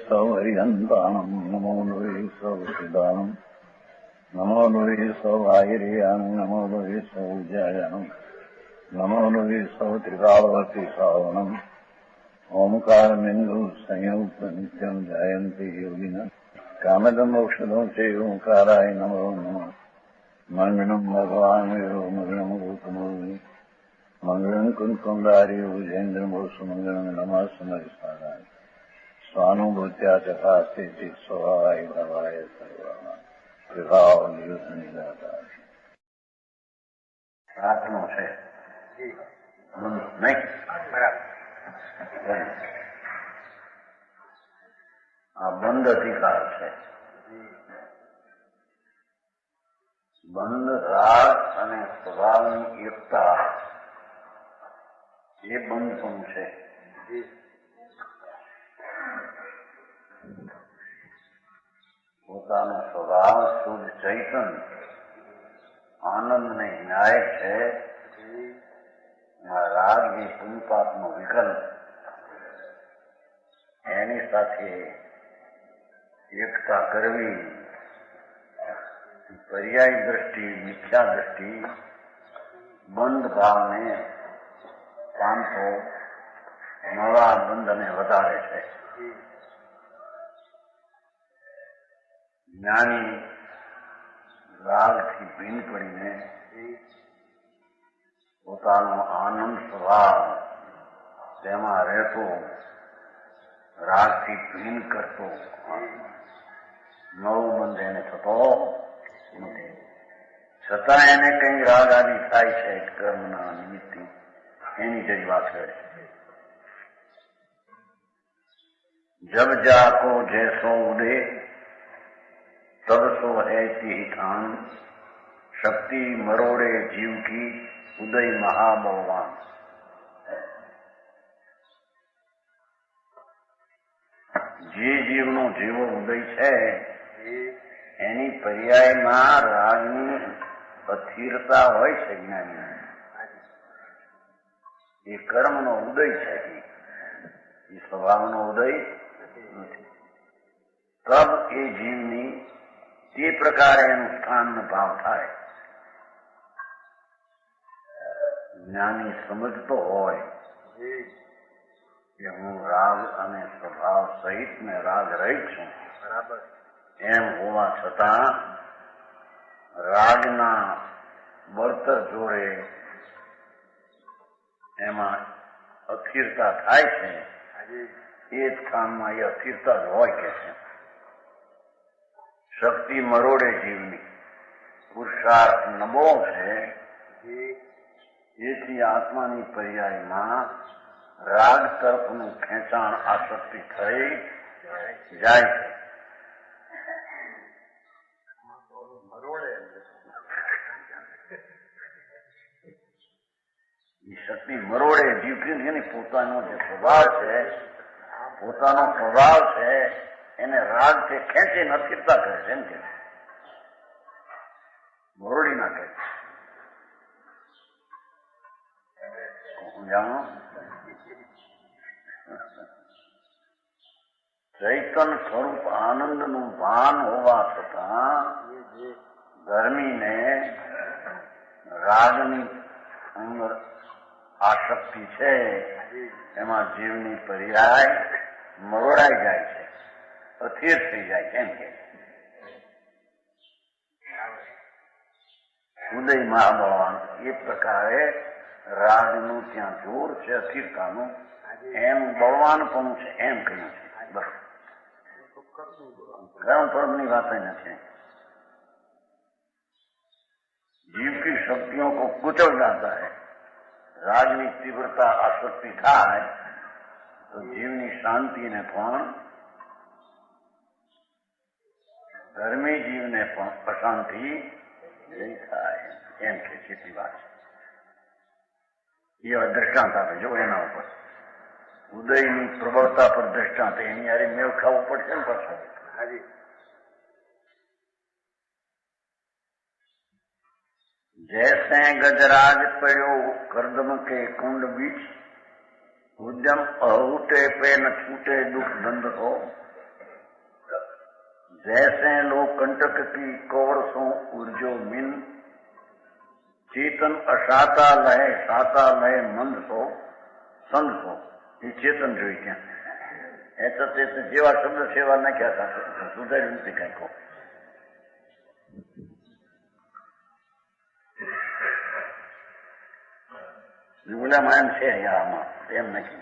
સૌ હરિહંતાણમ નમો લોહી સૌ સિદ્ધાનમ નમો લોહી સૌ આહિર્યાન નમો લોહી સૌ જયાનમ નમો લોહી સૌ ત્રિકાળવતી શ્રાવણમ ઓમકાર બિંદુ સંયુક્ત નિત્યમ જયંતી યોગિન કામદમ ઔષધો છે ઓંકારાય નમો નમઃ મંગળમ ભગવાન વિરો મંગળમ ગૌતમોર્મિ મંગળમ કુંકુંડારી ભુજેન્દ્રમોષ મંગળમ નમઃ સમયસારાય સ્વાનુભૂત્યા ચકાસ્તે સ્વભાવાય ભવાય સર્વા વિભાવ નિયુદ્ધ નિરાકાર પ્રાર્થનો છે નહીં બરાબર આ બંધ અધિકાર છે. બંધ રાગ અને સ્વભાવની એકતા એ બંધ પણ છે. પોતાનો સ્વભાવ શુદ્ધ ચૈતન આનંદને ન્યાય છે. રાગ એ પુણ્યપાપનો વિકલ્પ એની સાથે એકતા કરવી પર્યાય દ્રષ્ટિ મિથ્યા દ્રષ્ટિ બંધ ભાવને પામતો નવા બંધને વધારે છે. જ્ઞાની રાગથી ભીન પડીને પોતાનો આનંદ સ્વભાવ તેમાં રહેતો રાગથી ભીન કરતો નવો બંધ એને થતો નથી. છતાં એને કઈ રાગ આદિ થાય છે કર્મના નિમિત્તે એની જઈ વાત કરે. જબ જાકો જૈસો ઉદે तब सो है ती खान शक्ति मरोड़े जीव की उदय महाभगवान. જે જીવનો જેવો ઉદય છે એની પર્યાયમાં રાગની અસ્થિરતા હોય છે. જ્ઞાની એ કર્મનો ઉદય છે, એ સ્વભાવનો ઉદય નથી. તબ એ જીવની તે પ્રકારે એનું સ્થાનનો ભાવ થાય. જ્ઞાની સમજતો હોય કે હું રાગ અને સ્વભાવ સહિત ને રાગ રહિત છું, બરાબર, એમ હોવા છતાં રાગના બળતર જોડે એમાં અસ્થિરતા થાય છે. એ સ્થાનમાં એ અસ્થિરતા જ હોય કે છે. શક્તિ મરોડે જીવની, પુરુષાર્થ નબળો છે. એથી આત્માની પર્યાયમાં રાગ તરફનું ખેંચાણ આસક્તિ થઈ જાય છે. શક્તિ મરોડે જીવની પોતાનો જે સ્વભાવ છે, પોતાનો સ્વભાવ છે એને રાગ છે ખેંચીને અસ્થિરતા કરે છે. એમ કે મરોડી નાખે છે. જાણો, ચૈતન સ્વરૂપ આનંદનું ભાન હોવા છતાં ધર્મીને રાગની અંદર આસક્તિ છે. એમાં જીવની પર્યાય મરોડાઈ જાય છે, અસ્થિર થઈ જાય. કેમ કે ઉદય મહાભગવાન એ પ્રકારે રાગનું ત્યાં જોર છે, અસ્થિરતાનું, એમ બળવાન પણ છે એમ કહ્યું છે. બસ કર્મ ફળની વાત નથી. जीव की शक्तियों को कुचल जाता है. रागनी तीव्रता आसक्ति થાય તો જીવની શાંતિને પણ, ધર્મી જીવને પણ અશાંતિ નહીં થાય. એમ કે કેટલી વાત છે. એ દ્રષ્ટાંત આપે જો એના ઉપર ઉદયની પ્રબળતા પર દ્રષ્ટાંત એની યારે મેળ ખાવું પડશે ને પાછું. હાજી, जैसे गजराज पड़ो करदम के कुंड बीच उद्यम अहूटे पे न छूटे दुख दंड हो जैसे लो कंटक की कौर सो उर्जो मिन चेतन अशाता लय साता लय मंद सो संत सो ये चेतन જોઈ ત્યાં એતો તે જેવા શબ્દ સેવા નાખ્યા હતા સુધાર્યું નથી કઈ કહો બોલામાં એમ છે આમાં એમ નથી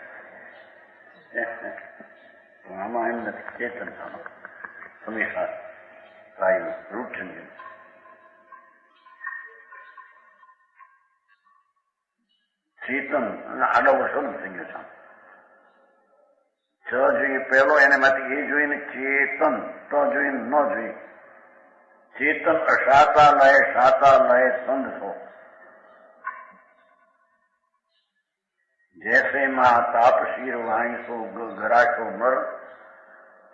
આમાં એમ નથી ચેતન હંમેશા કાયમ રૂપ સમજ્યું ચેતન અને આડો શબ્દ થઈ ગયો છે જોઈએ પહેલો એને માંથી એ જોઈને ચેતન તો જોઈને ન જોઈ ચેતન અશાતા લય સાતા લય સંત जैसे मां तापशीर वाईसो घराशो नर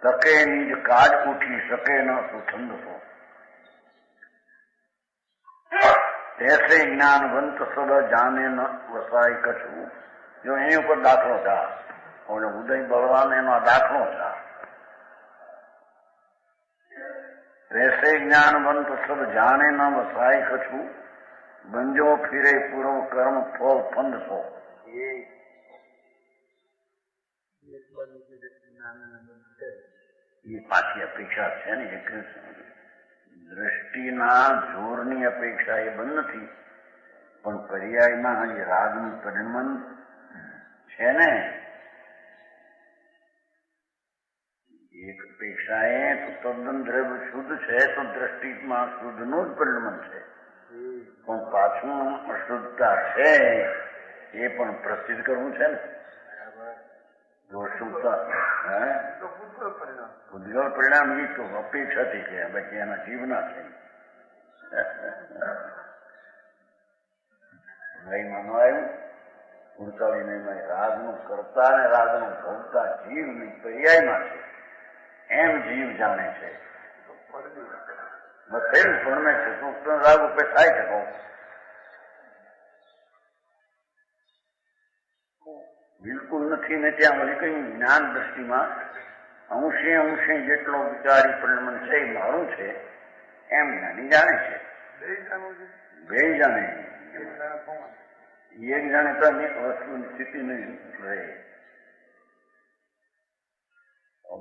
तके निज काज उठी सके न सो छंद सो ऐसे ज्ञानवंत सब जाने न वसाई कछु जो एनी ऊपर दाखलो था और उदय भगवान एनो दाखलो था ऐसे ज्ञानवंत सब जाने न वसाई कछु बंजो फिरे पूर्व कर्म फल फंद सो એ પાછી અપેક્ષા છે ને એક દ્રષ્ટિના જોરની અપેક્ષા એ બંધ નથી પણ પર્યાયમાં એ રાગનું પરિમન છે ને એક અપેક્ષા એ તો તદ્દન દ્રવ્ય શુદ્ધ છે તો દ્રષ્ટિમાં શુદ્ધનું જ પરિણમન છે પણ પાછું અશુદ્ધતા છે એ પણ પ્રસિદ્ધ કરવું છે ને ઉદ્ગલ પરિણામ એ તો અપેક્ષાથી છે બાકી એના જીવના છે ભાઈમાં ન આવ્યું 48 રાગનું કરતા ને રાગનું ભોગતા જીવ પર્યાયમાં છે એમ જીવ જાણે છે થયું પણ છે તું રાગ ઉપર થાય છે બહુ બિલકુલ નથી ને ત્યાં વળી કઈ જ્ઞાન દ્રષ્ટિમાં અંશે અંશે જેટલો વિચારી પરિણમન છે એ મારું છે એમ જ્ઞાની જાણે છે બે જાણે એક જાણે તો વસ્તુની સ્થિતિ નહીં રહે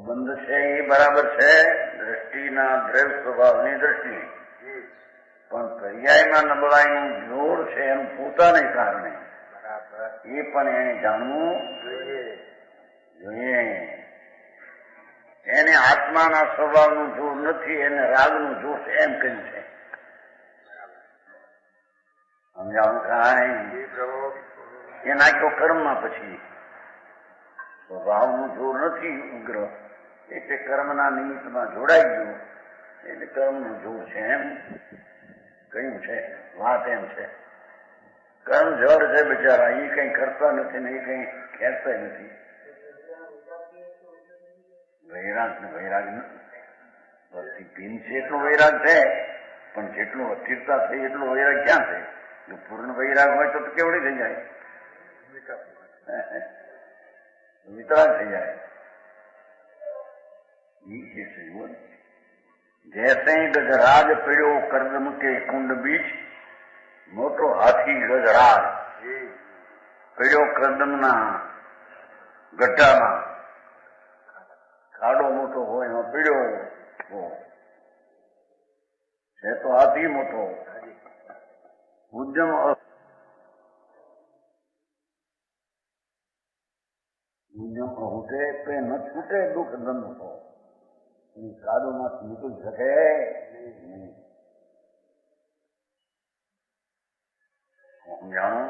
બંધ છે એ બરાબર છે દ્રષ્ટિના દ્રવ્ય સ્વભાવની દ્રષ્ટિ પણ પર્યાયમાં નબળાઈનું જોર છે એનું પોતાને કારણે એ પણ એને જાણવું જોઈએ એને આત્માના સ્વભાવનું જોર નથી એને રાગનું જોર છે એમ કહ્યું છે સમજાવું કાંઈ એ નાખ્યો કર્મમાં પછી સ્વભાવનું જોર નથી ઉગ્ર એટલે કર્મના નિમિત્તમાં જોડાઈ ગયું એટલે કર્મનું જોર છે એમ કહ્યું છે વાત એમ છે કર્મ જળ છે બિચારા એ કઈ કરતા નથી ને એ કઈ ખેંચતા નથી વૈરાગ ને વૈરાગ નથી પીન છે એટલો વૈરાગ છે પણ જેટલું અસ્થિરતા થઈ એટલો વૈરાગ ક્યાં છે જો પૂર્ણ વૈરાગ હોય તો કેવડી થઈ જાય વિતરાગ થઈ જાય जैसे गजराज पीड़ो कर्दम के कुंड बीच मोटो हाथी गजराज पीड़ो कर्दम ना गड्ढाમાં ખાડો મોટો હોય એમાં પીડ્યો છે તો હાથી મોટો ઉદ્યમ ઉઠે તે ન છૂટે દુઃખ દંડ તો કાદોમાંથી નીકળી શકે નહીં. જાણો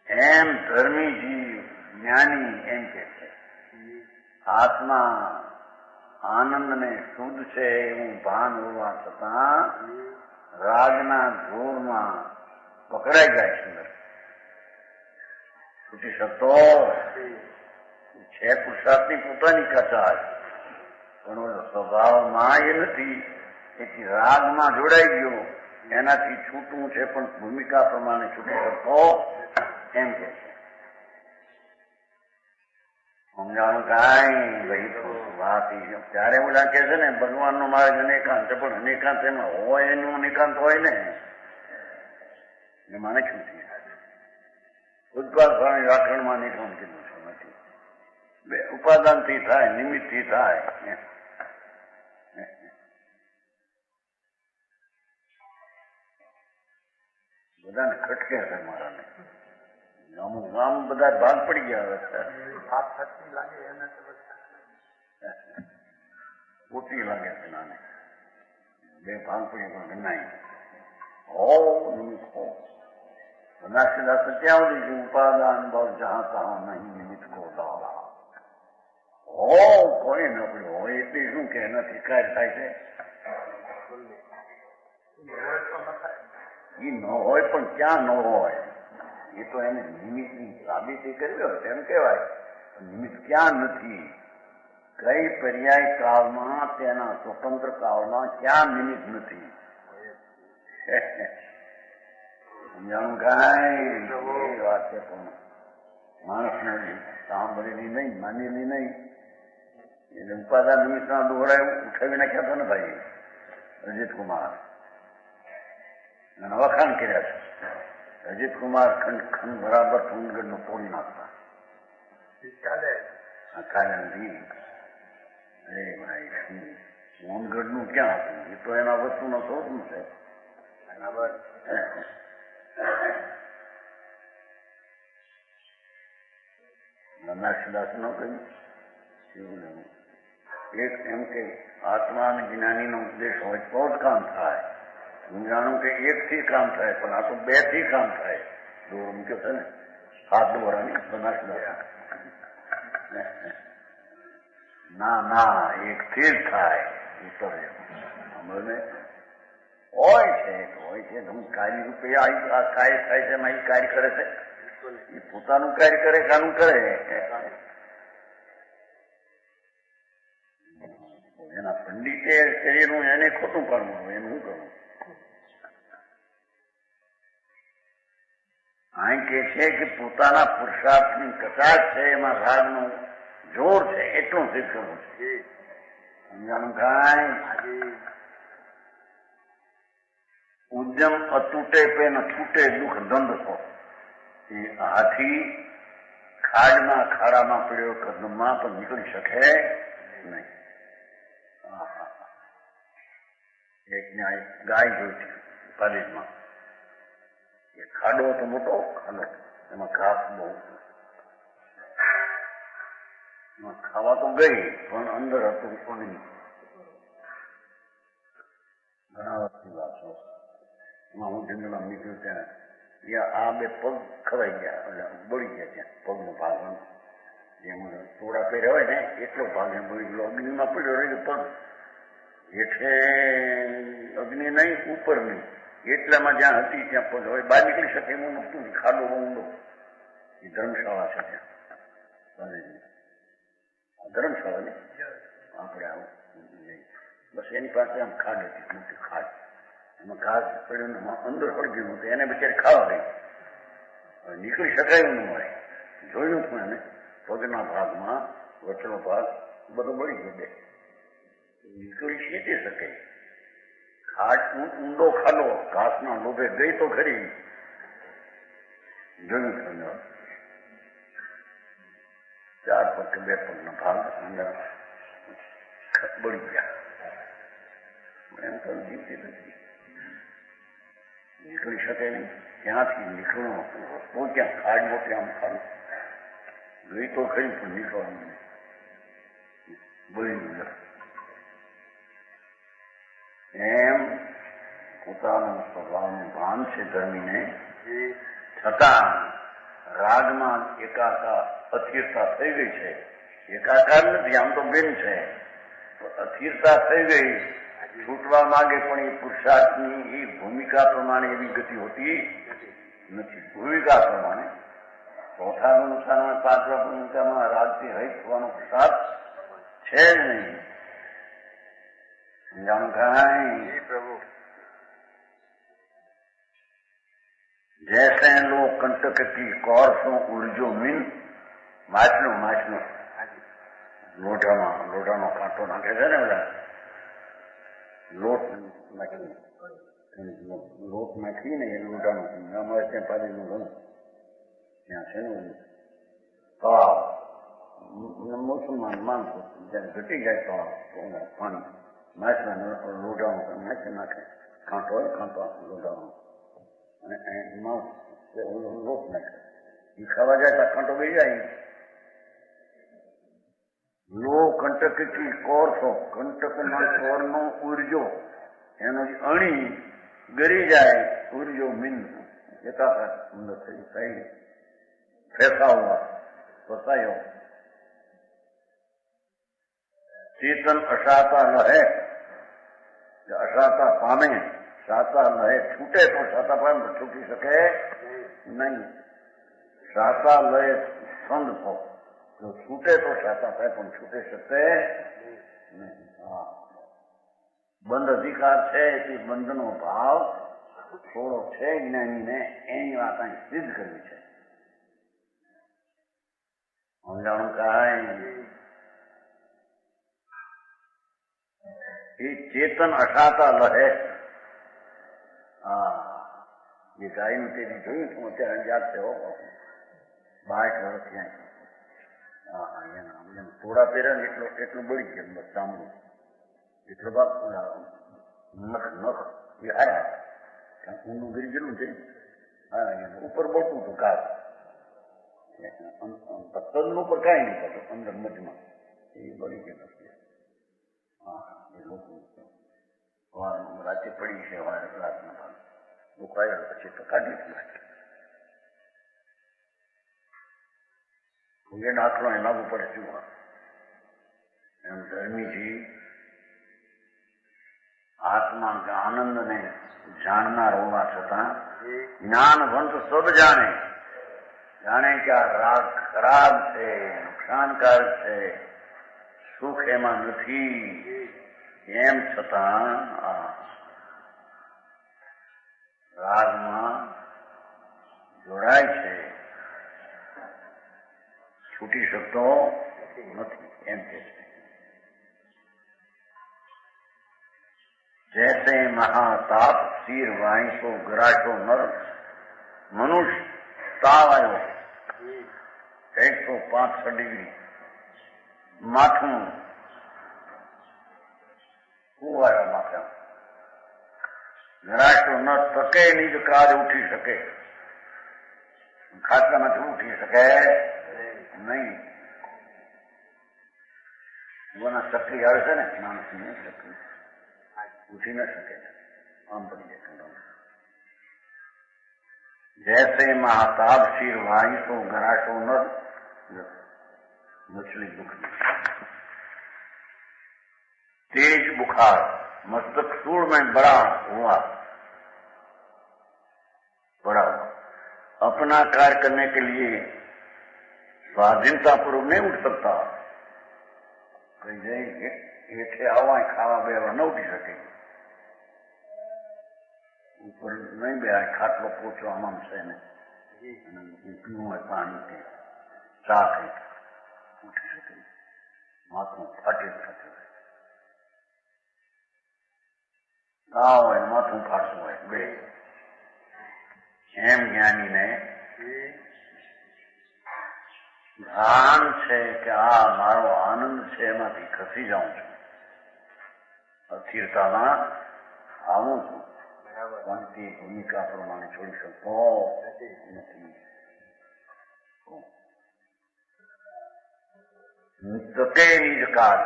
એમ ધર્મી જીવ જ્ઞાની એમ કે છે આત્મા આનંદ ને શુદ્ધ છે એવું ભાન હોવા છતાં રાગના જોરમાં પકડાઈ જાય સુંદર છૂટી શકતો છે પુરુષાર્થની પોતાની કથા પણ સ્વભાવમાં એ નથી એથી રાગમાં જોડાઈ ગયો એનાથી છૂટવું છે પણ ભૂમિકા પ્રમાણે છૂટી શકતો એમ કે છે. સમજાણું કાંઈ ભાઈ વાત ત્યારે ઓલા કે છે ને ભગવાનનો માર્ગ અનેકાંત, પણ અનેકાંત એમાં હોય એનું અનેકાંત હોય ને એમાં નથી થયું. ઉત્પાદ સ્વામી વ્યાકરણમાં અનેકાંત કીધું છે નથી. બે ઉપાદાનથી થાય, નિમિત્તથી થાય. બધાને ખટકે છે મારાને. અમુક ગામ બધા ભાગ પડી ગયા. ઓછી લાગે છે નાને. બે ભાગ પડી પણ ગણાય હો નિમિત્ત હો. બનાસદાસ ત્યાં સુધી કે ઉપાદાન બસ જहाँ તहाँ નહીં નિમિત્ત કો દાડા. હો કોઈ ન પડ્યું હોય એટલે શું કે એનાથી કાર્ય થાય છે. એ ન હોય પણ ક્યાં ન હોય એ તો એને નિમિત્તની સાબિતી કરવી હોય તેમ કહેવાય. નિમિત્ત ક્યાં નથી, કઈ પર્યાય કાળમાં તેના સ્વતંત્ર કાળમાં ક્યાં નિમિત્ત નથી. સમજાણું કાંઈ એ વાત છે પણ માણસને સાંભળેલી નહીં, માનેલી નહીં. એટલે ઉપાદાન નિમિત્તના દોહરા ઉઠાવી નાખ્યા હતા ને ભાઈ અજીત કુમાર, અને વખાણ કર્યા છે. અજીત કુમાર ખંડ બરાબર સોનગઢ નું તોડી નાખતા કાલે નથી. અરે ભાઈ સોનગઢ નું ક્યાં હતું, એ તો એના વસ્તુનો શોધનું છે. બરાબર નનાસદાસ નો કહ્યું એક એમ કે આત્મા અને જ્ઞાનીનો ઉપદેશ હોય તો જ કામ થાય. હું જાણું કે એકથી કામ થાય, પણ આ તો બે થી કામ થાય. દોર મૂક્યો છે ને હાથ દોરાની બનાસદાસ. ના ના એકથી જ થાય. ઉત્તર અમને હોય છે હું કાર્ય રૂપે આ કાર્ય થાય છે એમાં એ કાર્ય કરે છે. એ પોતાનું કાર્ય કરે કાનું કરે. એના પંડિતે શરીરનું એને ખોટું પાડવું હોય એનું શું કરવું. અહીં કે છે કે પોતાના પુરુષાર્થની કચાશ છે એમાં રાગનું જોર છે એટલું સિદ્ધ કરવું છે. સમજાનું કાંઈ ઉદ્યમ અતૂટે પે ન છૂટે દુઃખ દંડ થો. એ હાથી ખાડામાં પડ્યો કદમમાં પણ નીકળી શકે નહીં. એક ગાય જોઈ છે પાલિશમાં. એ ખાડો હતો મોટો ખાડો, એમાં ઘાસ બહુ ખાવા તો ગઈ પણ અંદર હતું પણ ઘણા વર્ષની વાત છે. એમાં હું જંગલમાં નીકળ્યું ત્યાં આ બે પગ ખવાઈ ગયા, એટલે બળી ગયા. ત્યાં પગનો ભાગ જેમ થોડા પહેર્યા હોય ને એટલો ભાગ એમ બળી ગયો. અગ્નિમાં પડ્યો રહ્યો પગ. એટલે અગ્નિ નહીં ઉપર નહીં, એટલામાં જ્યાં હતી ત્યાં પગ હવે બહાર નીકળી શકે એમ નતું. ખાડો ઊંડો. એ ધર્મશાળા છે ત્યાં ધર્મશાળા ને આપણે આવું બસ એની પાસે આમ ખાડ હતી, મોટી ખાડ. એમાં ઘાસ પડ્યું અંદર સળગ્યું હતું. એને બિચારી ખાવા ગઈ. હવે નીકળી શકાયું ન મળે. જોયું પણ એને પગના ભાગમાં વચનો ભાગ બધો બળી ગયો. બે નીકળી શીખી શકે. ખાડ ઊંડો ખાડો ઘાસના લોભે ગઈ તો ખરી. જોયું સમજો 4 પગ કે 2 પગના ભાગ અંદર બળી ગયા. એમ તો જીવતી નથી, નીકળી શકે નહીં. ક્યાંથી નીકળવાનો રસ્તો ક્યાં? ખાડ મોટી આમ ખાડું ગઈ તો ખરી પણ નીકળવાનું નહીં. બળી ગયા. એમ પોતાનું સ્વભાવનું ભાન છે ધર્મીને, છતાં રાગમાં એકાકાર અસ્થિરતા થઈ ગઈ છે. એકાકાર નથી, આમ તો બેન છે. અસ્થિરતા થઈ ગઈ. છૂટવા માંગે પણ એ પુરુષાર્થની એ ભૂમિકા પ્રમાણે એવી ગતિ હોતી નથી. ભૂમિકા પ્રમાણે ચોથા અનુસારમાં 5મા ભૂમિકામાં રાગથી રહિત થવાનો પુરુષાર્થ છે જ નહીં. સમજાણું કાંઈ પ્રભુ. जैसे लोग कंटक की कौर सो उर्जो मिन माछनो લોટાનો કાંટો નાખે છે ને બધા લોટ નાખીને એ લોટાનો અમારે ત્યાં પાડીનું ઘણું ત્યાં છે ને તળાવ મુસલમાન માણસો જયારે ઘટી જાય તળાવ પાણી માછલા લોટાનો નાખી નાખે કાંટો હોય કાંટો લોટાનો અને એમાં લોટ નાખે એ ખાવા જાય તો કાંટો ગઈ જાય લો કંટક કી કોરસો કંટકના કોરનો ઉર્જો એનો અણી ગરી જાય ઉર્જો મીન એકાકાર અંદર થઈ થઈ ફેંસા હુआ ફસાયો ચેતન અશાતા લહે અશાતા પામે શાતા લહે છૂટે તો શાતા પામે છૂટી શકે નહીં શાતા લહે સંદ થો જો છૂટે તો શાતા થાય પણ છૂટી શકશે નહીં બંધ અધિકાર છે તે બંધનો ભાવ થોડો છે જ્ઞાનીને એની વાત અહીં સિદ્ધ કરવી છે સમજાણું કાંઈ એ ચેતન અશાતા લહે એ ગાયનું તેની જોયું છું અત્યારે યાદ છે 62 વર્ષ ત્યાં થોડા પહેરે ને એટલું બળી ગયું બસ ચામડું એટલો ભાગ નખ એ હારા ઊંડું ગીરી ગયેલું છે ઉપર બળતું હતું ઘાસ તદ્દન ઉપર કાંઈ નહીં થતું અંદર મધમાં એ બળી ગયેલું છે એ લોકો રાતે પડી છે રાતના ભાગ દુખાયો પછી તો કાઢી જ નાખે એ દાખલો એ લાગુ પડે શું એમ ધર્મીજી આત્મા આનંદને જાણનાર હોવા છતાં જ્ઞાનવંત સબ જાણે કે આ રાગ ખરાબ છે નુકસાનકારક છે સુખ એમાં નથી એમ છતાં રાગમાં જોડાય છે છૂટી શકતો નથી એમ કે છે जैसे महाताप सिर वाईसो गराटो नर मनुष्य ताव आयो 165 डिग्री माथुं कुवाया माथा गराटो न तके निज काज उठी सके खाटलामांथी उठी सके नहीं वना सक्रिय आवे छे ने माणसने सक्रिय उठी न सके आम पड़ी जाए जैसे महाताप सिर भाई तो गराटो न मछली दुख तेज बुखार मस्तक सूर में बड़ा हुआ अपना कार्य करने के लिए स्वाधीनता पूर्वक नहीं उठ सकता कहीं जाएंगे हेठे आवा खावा बेवा न उठी सके ऊपर नहीं बेहा खाटलो पोचो आम से पीવું હોય પાણી કે ચા કઈ ઉઠી શકે માથું ફાટી થતું હોય તાવ હોય માથું ફાટતું હોય બે એમ જ્ઞાનીને ભાન છે કે આ મારો આનંદ છે એમાંથી ખસી જાઉં છું અસ્થિરતામાં આવું છું પણ તે ભૂમિકા પ્રમાણે છોડી શકતો નથી તકે નિજ કાળ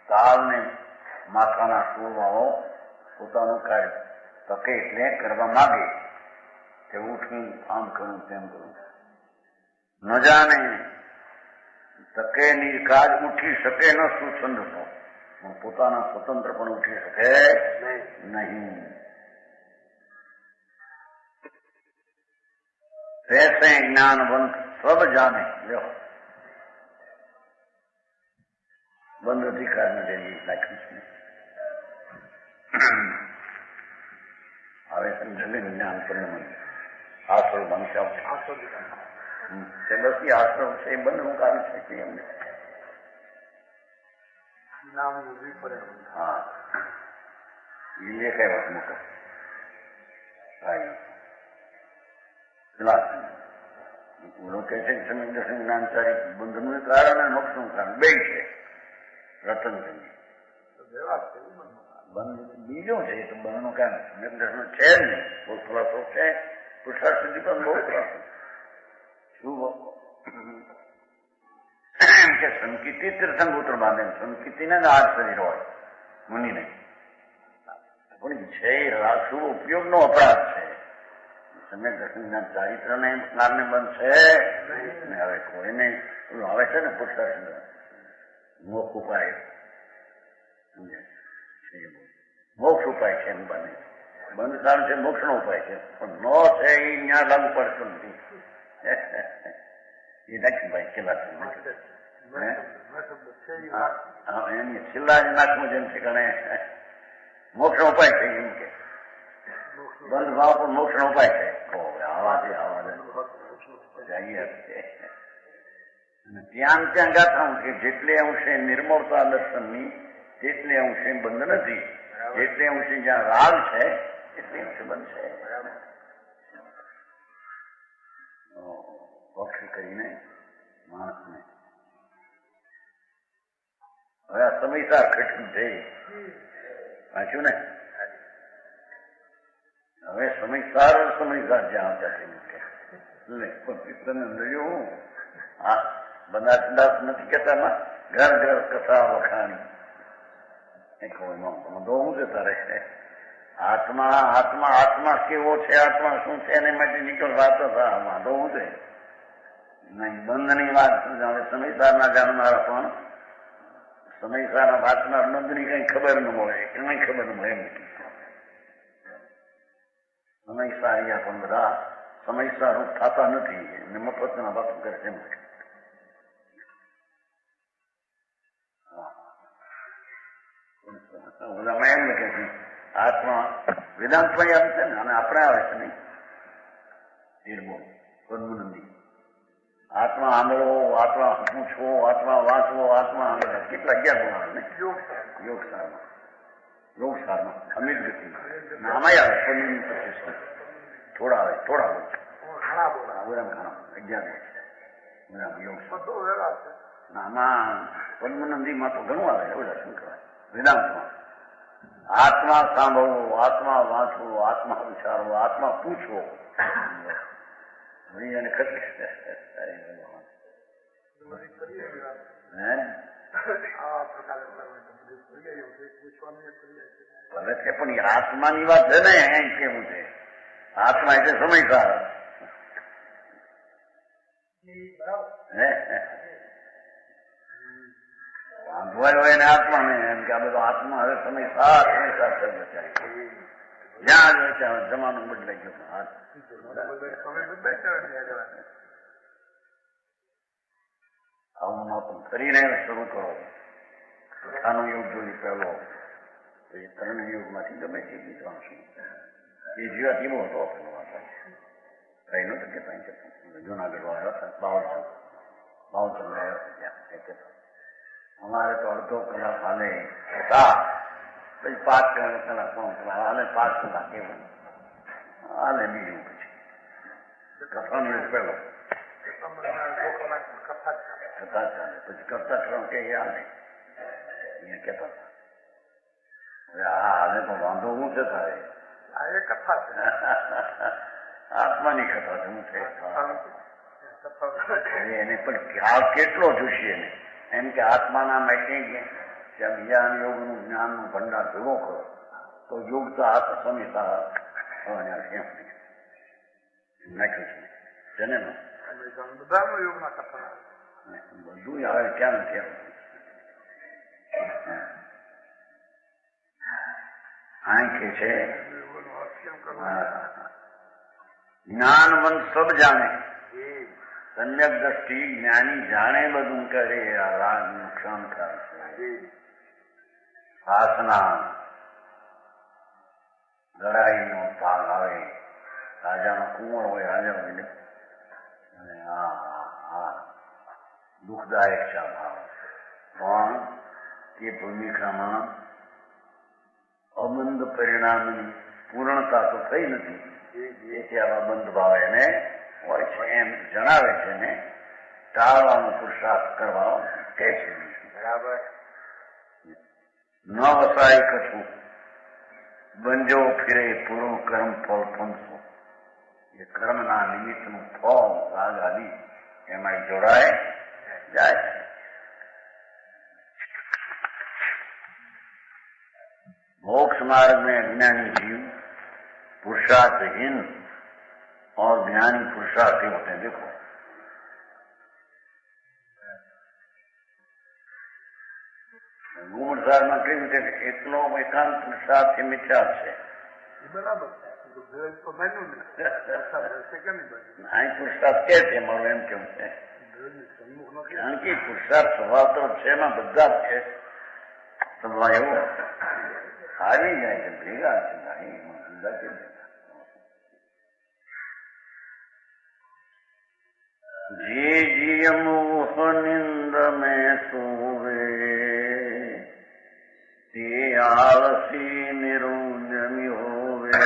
તાલને માથાના સૂરવાળો પોતાનું કાર્ય તકે એટલે કરવા માંગે કે ઉઠું આમ કરું તેમ કરું ન જાણે તકે નિજ કાજ ઉઠી શકે ન સુછંદ તો પોતાના સ્વતંત્ર પણ ઉઠી શકે નહીં वैसे ज्ञानवंत सब जाने लो बंद अधिकार में देंगे कृष्ण હવે સમજે જ્ઞાન પરિણામ આશ્રમ બનશે બસ એ આશ્રમ છે એ બંધ હું કાઢી શકીએ એમને હા એ કઈ વાત મૂકો ઓલો કહે છે કે સમ્યક દર્શન જ્ઞાનચારી બંધનું કારણ અને મોક્ષનું કારણ બે છે. રતનચંદ બંધ બીજો છે તો બંધનું કારણ સમ્યક દર્શન છે જ નહીં. બહુ ખુલાસો છે પુરુષાર્થ સુધી પણ બહુ ખુલાસો શું કે સંકિતિ તીર્થંગોત્ર બાંધે સંકિતિને જ આ શરીર હોય મુનિ નહીં પણ છે શુભ ઉપયોગનો અપરાધ છે. સમ્યક દર્શન ચારિત્રને જ્ઞાનને બંધ છે ને હવે કોઈને આવે છે ને પુરુષાર્થ મોક્ષ ઉપાય મોક્ષ ઉપાય છે એમ બને બંધ કારણ છે મોક્ષ નો ઉપાય છે પણ નો છે એ ત્યાં લાગુ પડતો નથી. એ નાખી ભાઈ છેલ્લા એની છેલ્લા નાખવું જેમ છે કે મોક્ષ નો ઉપાય છે એમ કે બંધ ભાવ પણ મોક્ષ નો ઉપાય છે. આવા જઈએ ત્યાં ગાથા કે જેટલે અંશે નિર્મળતા દર્શનની તેટલે અંશે બંધ નથી. જેટલે અંશે જ્યાં રાગ છે એટલે અંશે બંધ છે. પક્ષ કરીને માણસને હવે આ સમયસાર ખટકી થઈ વાંચ્યું ને હવે સમયસાર જ્યાં તમે જોયું હા બધા નથી કેતા ઘર ઘર કથા વખાણી હું છે તારે આત્મા આત્મા આત્મા કેવો છે આત્મા શું છે એની માટે નીકળ વાત હતા વાંધો હું છે નહીં બંધની વાત હવે સમયસારના જાણનારા પણ સમયસારના વાંચનાર બંધની કઈ ખબર ન મળે કઈ ખબર ન મળે એમ સમયસારિયા પણ બધા સમયસર રૂપ થતા નથી અને મફતના વાતો કરે છે એમ બધામાં એમ લખે છે આત્મા વેદાંતમાં આવે છે ને અને આપણે આવે છે નહીં નિર્મોહ પદ્મનંદી આત્મા આંધળો આત્મા પૂછવો આત્મા વાંચવો આત્મા આંધળો કેટલા 11 ગુણ આવે ને યોગસારમાં અમિત ગતિ આમાં આવે પદ્મની પ્રતિષ્ઠા થોડા આવે થોડા બોલ ઘણા 11 યોગ આમાં પદ્મનંદીમાં તો ઘણું આવે બધા શું કહેવાય વેદાંતમાં આત્મા સાંભળવો આત્મા વાંચવો આત્મા વિચારવો આત્મા પૂછવો એને ભલે છે પણ આત્માની વાત છે ને એમ કેવું છે આત્મા એટલે સમયસાર વાંધવાય હોય ને આત્માને એમ કે આ બધો આત્મા હવે સમયસાર બચાય જ્યાં જ ત્યાં જમાનો બદલાઈ ગયો આવું માપન કરીને શરૂ કરો. કથાનો યુગ જોઈ પહેલો તો એ 3 યુગમાંથી ગમે તે વિદ્વાન શું એ જીવા ધીમો હતો કઈ નતો કેતા જુનાગઢ વાળા હતા બાવચંદ અમારે તો અડધો કલાક હાલે હતા પછી 5 કલાક 3 કલાક હાલે 5 કલાક એવું હાલે બીજું પછી કથાનો યુગ પહેલો કથા ચાલે પછી કરતા ક્રમ કે હાલે અહીંયા કેતા હતા હાલે તો વાંધો હું છે તારે આ કથા છે આત્માની કથા છે હું છે એને પણ ખ્યાલ કેટલો જોશે એને એમ કે આત્માના માટે ત્યાં બીજા યોગનું જ્ઞાનનું ભંડાર ભેગો કરો તો યોગ તો આત્મસમિતા નાખ્યું છે ને બધા યોગના કથા બધું આવે ક્યાં નથી આંખે છે જ્ઞાનવંત સબ જાણે સમ્યક દ્રષ્ટિ જ્ઞાની જાણે બધું કરે આ રાગ નુકસાન થાય છે. વાસના લડાઈનો ભાગ આવે રાજાનો કુંવર હોય રાજા હોય ને અને દુઃખદાયક છે આ ભાવ પણ તે ભૂમિકામાં અબંધ પરિણામની પૂર્ણતા તો થઈ નથી, જેથી આવા બંધ ભાવ એને હોય છે એમ જણાવે છે ને ટાળવાનો પુરુષાર્થ કરવા કહે છે. બરાબર. ન વસાય કશું બંજો ફિરે પૂરું કર્મ ફળ પંથો. એ કર્મના નિમિત્તનું ફળ રાગ આદિ એમાં જોડાય જાય છે. मोक्ष मार्ग में अज्ञानी जीव पुरुषार्थहीन और ज्ञानी पुरुषार्थी होते हैं. देखो ગુમરસારમાં કેવું છે કે એટલો એકાંત પુરુષાર્થ મિથ્યા છે. બરાબર. અહીં પુરુષાર્થ કે છે મારું એમ કેવું છે, કારણ કે પુરુષાર્થ સ્વભાવ તો છે એમાં બધા જ છે. સ્વભાવ એવો આવી જાય છે ભેગા છે નહીં જુદા કે જે જીય મોહ નિંદ મેં સોવે તે આળસી નિરુંજમી હોવે.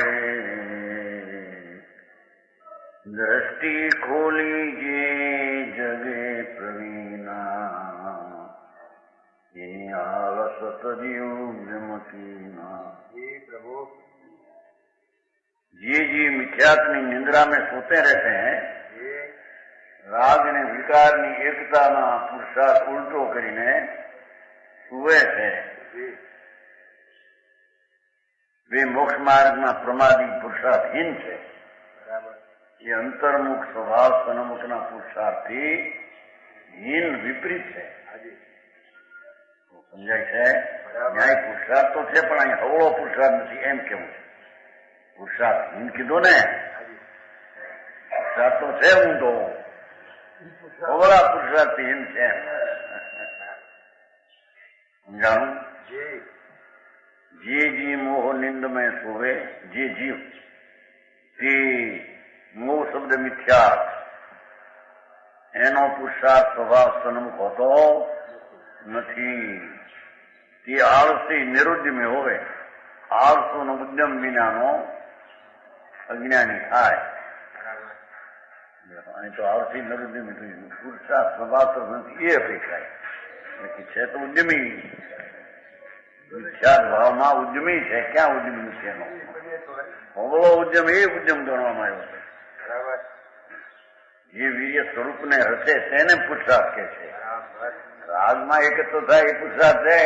દ્રષ્ટિ ખોલી જે જગે પ્રવીણા એ આળસ તજીવ જમતી ના. ये जीव मिथ्यात्व निंद्रा में सोते रहते हैं, राग ने विकार ની એકતાના પુરુષાર્થ ઉલટો કરીને સુવે છે, वे મોક્ષ માર્ગમાં પ્રમાદી પુરુષાર્થહીન છે. એ અંતર્મુખ સ્વભાવ સન્મુખના પુરુષાર્થથી હીન વિપરીત છે. સમજાય છે? ન્યાય પુરુષાર્થ તો છે પણ અહીં હવળો પુરુષાર્થ નથી એમ કેવું છે. પુરુષાર્થ હીન કીધું ને, પુરુષાર્થ તો છે ઊંધો, હવળા પુરુષાર્થ હીન છે. સમજાણું? જે જીવ મોહ નિંદ મેં સોવે, જે જીવ તે મોહ શબ્દ મિથ્યાર્થ એનો પુરુષાર્થ સ્વભાવ સન્મુખ હોતો નથી. તે આળસી નિરુદ્યમી હોવે, આળસુનો ઉદ્યમ વિનાનો અજ્ઞાની થાય. અહીં તો આળસી નિરુદ્યમી પુરુષાર્થ સ્વભાવ તો નથી એ અપેક્ષા છે તો ઉદ્યમી મિથ્યાર્થ ભાવમાં ઉદ્યમી છે. ક્યાં ઉદ્યમી છે એનો હવળો ઉદ્યમ એ ઉદ્યમ ગણવામાં આવ્યો છે. જે વીર્ય સ્વરૂપને હશે તેને પુરુષાર્થ કે છે. રાગમાં એકત્ર થાય એ પુરુષાર્થ છે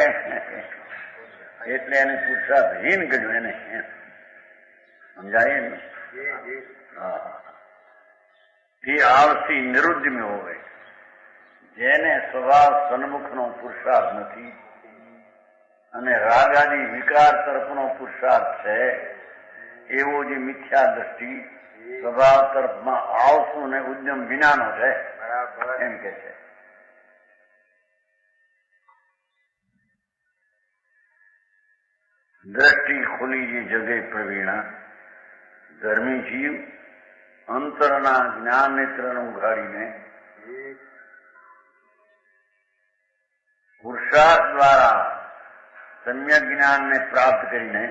એટલે એને પુરુષાર્થહીન કહ્યું. એને સમજાય ને? તે આળસી નિરુદ્યમી હોય, જેને સ્વભાવ સન્મુખનો પુરુષાર્થ નથી અને રાગાદી વિકાર તરફનો પુરુષાર્થ છે, એવો જે મિથ્યા દ્રષ્ટિ સ્વભાવ તરફમાં આળસુ ને ઉદ્યમ વિનાનો છે એમ કે છે. દ્રષ્ટિ ખોલી જે જગે પ્રવીણા, ધર્મી જીવ અંતરના જ્ઞાન નેત્રને ઉઘાડીને પુરુષાર્થ દ્વારા સમ્યક જ્ઞાનને પ્રાપ્ત કરીને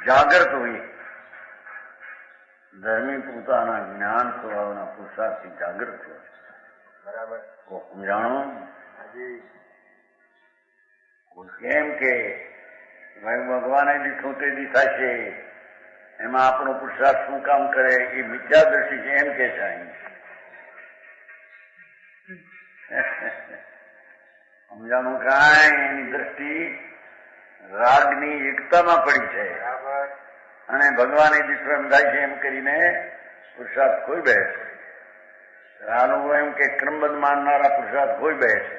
જાગૃત હોય. ધર્મી પોતાના જ્ઞાન સ્વભાવના પુરુષાર્થથી જાગૃત હોય. બરાબર. સમજાણો? કેમ કે ભગવાને દીઠું તે દિશા છે, એમાં આપણો પુરુષાર્થ શું કામ કરે એ મિથ્યા દ્રષ્ટિ છે એમ કે છે. સમજાણું? કાંઈ એની દ્રષ્ટિ રાગની એકતામાં પડી છે અને ભગવાન એ દીઠો એમ થાય છે એમ કરીને પુરુષાર્થ કોઈ બે છે. આનું એમ કે ક્રમબદ્ધ માનનારા પુરુષાર્થ કોઈ બે છે.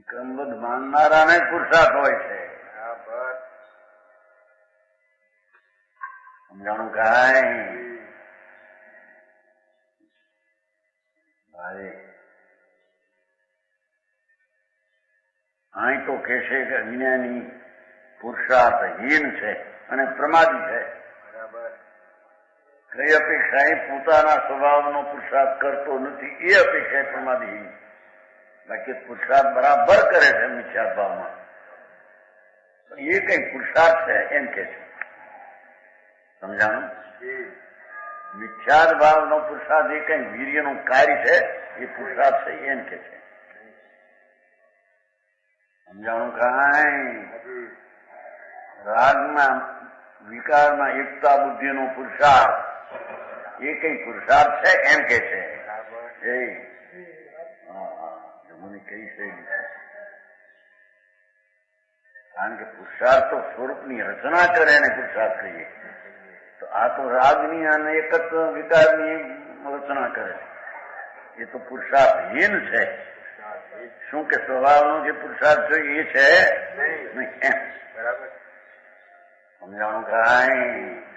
ક્રમબદ્ધ માનનારાને પુરુષાર્થ હોય છે. સમજાણું? કાંઈ અહીં તો કહેશે કે અજ્ઞાની પુરુષાર્થહીન છે અને પ્રમાદી છે. કઈ અપેક્ષા એ પોતાના સ્વભાવનો પુરુષાર્થ કરતો નથી એ અપેક્ષા પ્રમાદીહીન. બાકી પુરુષાર્થ બરાબર કરે છે મિથ્યા ભાવમાં. એ કઈ પુરુષાર્થ છે એમ કે છે. સમજાણું? મિથ્યાદ ભાવનો પુરુષાર્થ એ કઈ વીર્યનું કાર્ય છે, એ પુરુષાર્થ છે એમ કે છે. સમજાણું? કાંઈ રાગમાં વિકારમાં એકતા બુદ્ધિનો પુરુષાર્થ એ કઈ પુરુષાર્થ છે એમ કે છે. એ મને કઈ છે, કારણ કે પુરુષાર્થ તો સ્વરૂપની રચના કરે ને પુરુષાર્થ કહીએ. તો આ તો રાગની અને એકત્વ વિકારની રચના કરે, એ તો પુરુષાર્થહીન છે. શું કે સ્વભાવનો જે પુરુષાર્થ જોઈએ એ છે નહીં એમ. બરાબર? સમજાણું? કાંઈ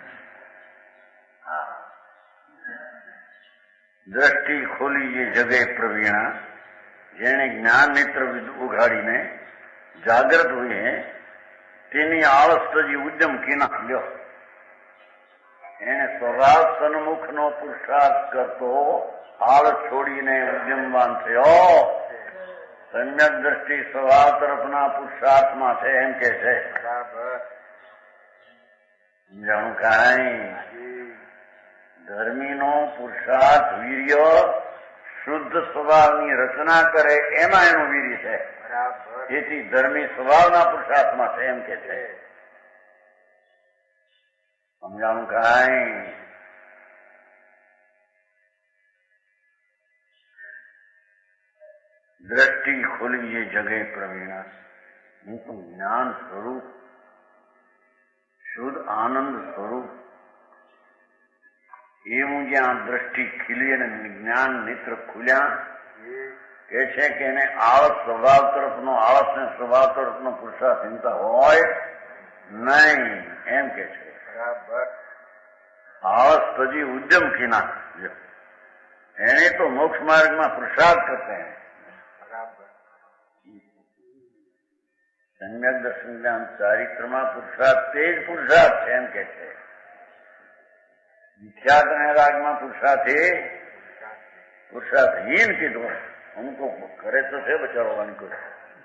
દ્રષ્ટિ ખોલી એ જગે પ્રવીણા, જેને જ્ઞાન નેત્ર ઉઘાડીને જાગ્રત હોઈએ તેની આળસ તજી ઉદ્યમ કિના લ્યો. એને સ્વભાવ સન્મુખનો પુરુષાર્થ કરતો આળસ છોડીને ઉદ્યમવાન થયો. સમ્યક દ્રષ્ટિ સ્વભાવ તરફના પુરુષાર્થમાં છે એમ કે છે. સમજાણું? કાંઈ ધર્મીનો પુરુષાર્થ વીર્ય શુદ્ધ સ્વભાવની રચના કરે એમાં એનું વીર્ય છે. જેથી ધર્મી સ્વભાવના પુરુષાર્થમાં છે એમ કે છે. સમજાણું? કાંઈ દ્રષ્ટિ ખોલી એ જગે પ્રવીણા, હું તો જ્ઞાન સ્વરૂપ શુદ્ધ આનંદ સ્વરૂપ એવું જ્યાં દ્રષ્ટિ ખીલી અને જ્ઞાન નેત્ર ખુલ્યા કે છે કે એને આળસ સ્વભાવ તરફનો આળસ ને સ્વભાવ તરફનો પુરુષાર્થ ચિંતા હોય નહીં એમ કે છે. આળસ તજી ઉદ્યમ કિના, એને તો મોક્ષ માર્ગમાં પુરુષાર્થ કરતે हैं. સમ્યક દર્શન જ્ઞાન ચારિત્રમાં પુરુષાર્થ તે જ પુરુષાર્થ છે એમ કે છે. મિથ્યાત અને રાગમાં પુરુષાર્થ એ પુરુષાર્થહીન કીધું. અમુકો કરે તો છે બચારો વાંકો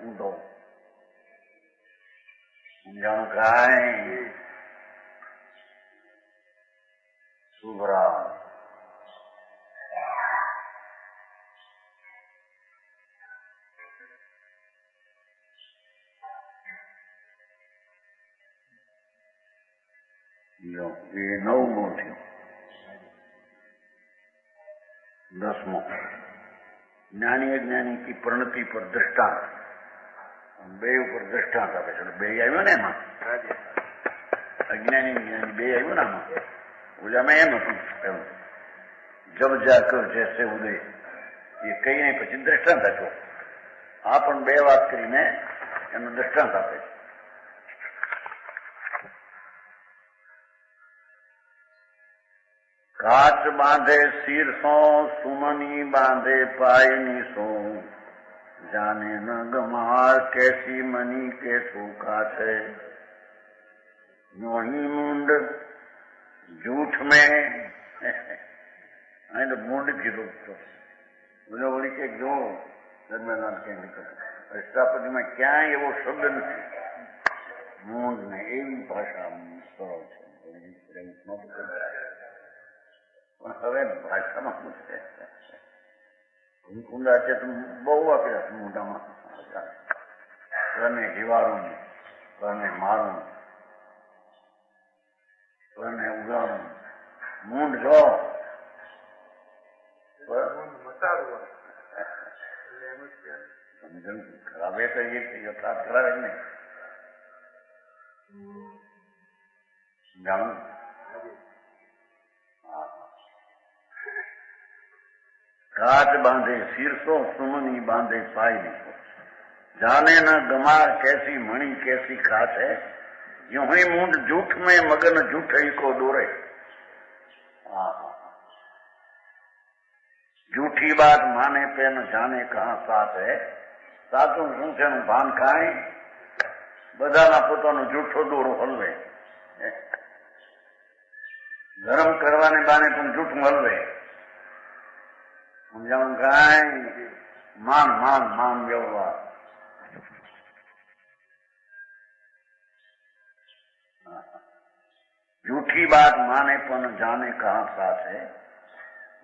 ઊંધો. સમજાણું? કાંઈ શુભરામ. એ 9મો થયો. 10મો જ્ઞાની અજ્ઞાની કી પ્રણતિ પર દ્રષ્ટાંત. બે ઉપર દ્રષ્ટાંત આપે છે. બે આવ્યો ને એમાં, અજ્ઞાની જ્ઞાની બે આવ્યું ને આમાં. ઓલામાં એમ હતું જબ જાકર જૈસે ઉદય, એ કહીને પછી દ્રષ્ટાંત આપ્યો. આ પણ બે વાત કરીને એનું દ્રષ્ટાંત આપે છે. કાચ બાંધે શિર સો, સુમની બાંધે પાયની સો, જાને ન ગમાર कैसी मनी के सूखा है. योही मुंड झूठ में અહીં તો મૂંડ કીધું તો વળી કે જો દરમિયાન ક્યાં નીકળે અષ્ટાપદીમાં ક્યાંય એવો શબ્દ નથી મૂંડ ને. એવી ભાષા સરળ છે. પણ હવે ભાષામાં શું છે, કુંડા છે તો બહુ વાપર્યા છે મોઢામાં. ઘરને જીવાડું, ઘરને મારું, ઘરને ઉગાડું. મૂંડ જો સમજણ ખરાબે તો એ યથાર્થ કરાવે નહીં. જાણું? काच बांधे शीर्षो, सुमनी बांधे पायनी को, जाने न गमार कैसी मणि कैसी खास है. यूं ही मुंड झूठ में मगन झूठ ही को डोरे. झूठी बात माने पे न जाने कहाँ साथ है. સાચું શું છે એનું ભાન કાંઈ. બધાના પોતાનો જૂઠો દોરો હલવે. ધર્મ કરવાને બાને પણ જૂઠું હલવે. સમજાણું? કાંઈ मान मान मान व्यवहार। झूठी बात माने पन जाने कहाँ साथ है,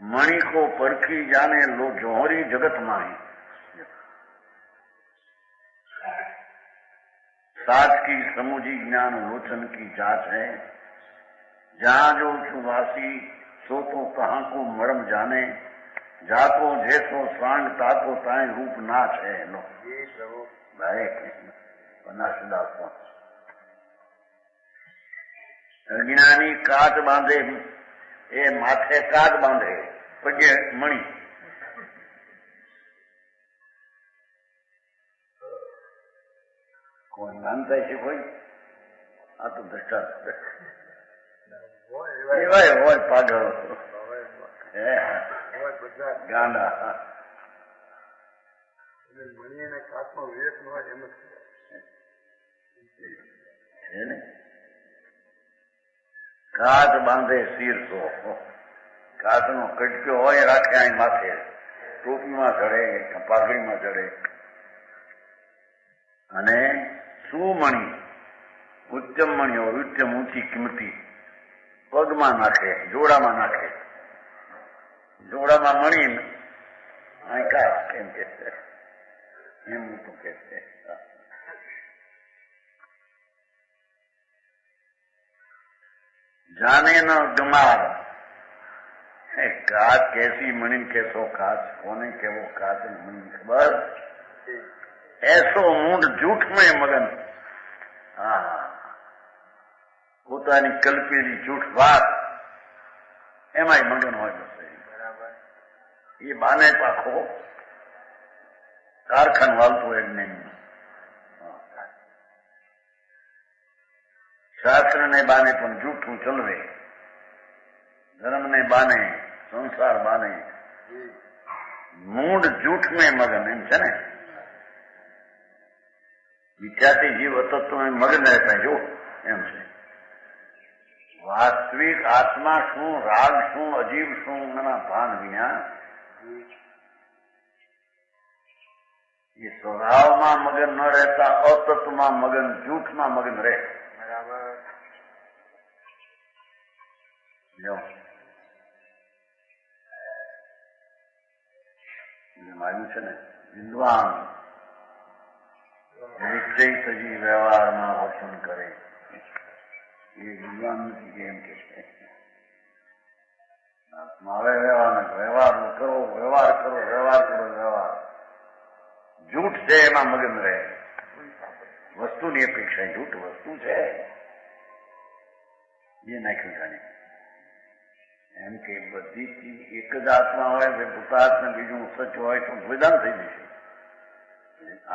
मणि को परखी जाने लो जोहरी जगत माही। साच की समुझी ज्ञान लोचन की जांच है, जहां जो सुवासी सो तो कहाँ को मरम जाने, जातो जैसो सांग ताको ताए रूप नाच है। लो जी प्रभु भाई बनासदास अज्ञानी काच बांधे ए माथे काच बांधे पगे मणि। कोई मानता है कोई आ तो दृष्टांत હોય પાગળ ગાંડા મણીને કાચનો વેત ન હોય એમ છે ને કાચ બાંધે શીર તો કાચનો કટક્યો હોય રાખે અહીં માથે ટોપીમાં ચડે પાઘડીમાં ચડે અને સુમણી ઉત્તમ મણીઓ ઉત્તમ ઊંચી કિંમતી પગમાં નાખે જોડામાં નાખે જોડામાં મણી અહીં કાચ એમ કે એમ મોટું કે છે जाने न गमार काच कैसी मणि कैसो काच कोने के वो काच मणि खबर ऐसो मूंड झूठ में मगन हाँ પોતાની કલ્પેલી જૂઠ વાત એમાંય મગન હોય બરાબર એ બાને પાખો કારખાન વાલતો એમને શાસ્ત્ર ને બાને પણ જૂઠું ચલવે ધર્મ ને બાને સંસાર બાને મૂળ જૂઠ में મગન એમ છે ને વિખ્યાતિ જીવ તત્વ મગન રહેતા જો એમ છે વાસ્તવિક આત્મા શું રાગ શું અજીબ શું એના ભાન વિના એ સ્વભાવમાં મગન ન રહેતા અતત્વમાં મગન જૂઠમાં મગન રહે બરાબર આવ્યું છે ને વિદ્વાન નિશ્ચય સજી વ્યવહારમાં વર્તન કરે એ વિદ્વાન નથી કે એમ કે છે હવે વ્યવહાર કરો વ્યવહાર કરો વ્યવહાર કરો વ્યવહાર જૂઠ છે એમાં મગન રહે વસ્તુની અપેક્ષા જૂઠ વસ્તુ છે એ નાખ્યું જાણે એમ કે બધી ચીજ એક જ આત્મા હોય ભૂતાર્થ ને બીજું સચ હોય તો વિધાન થઈ જશે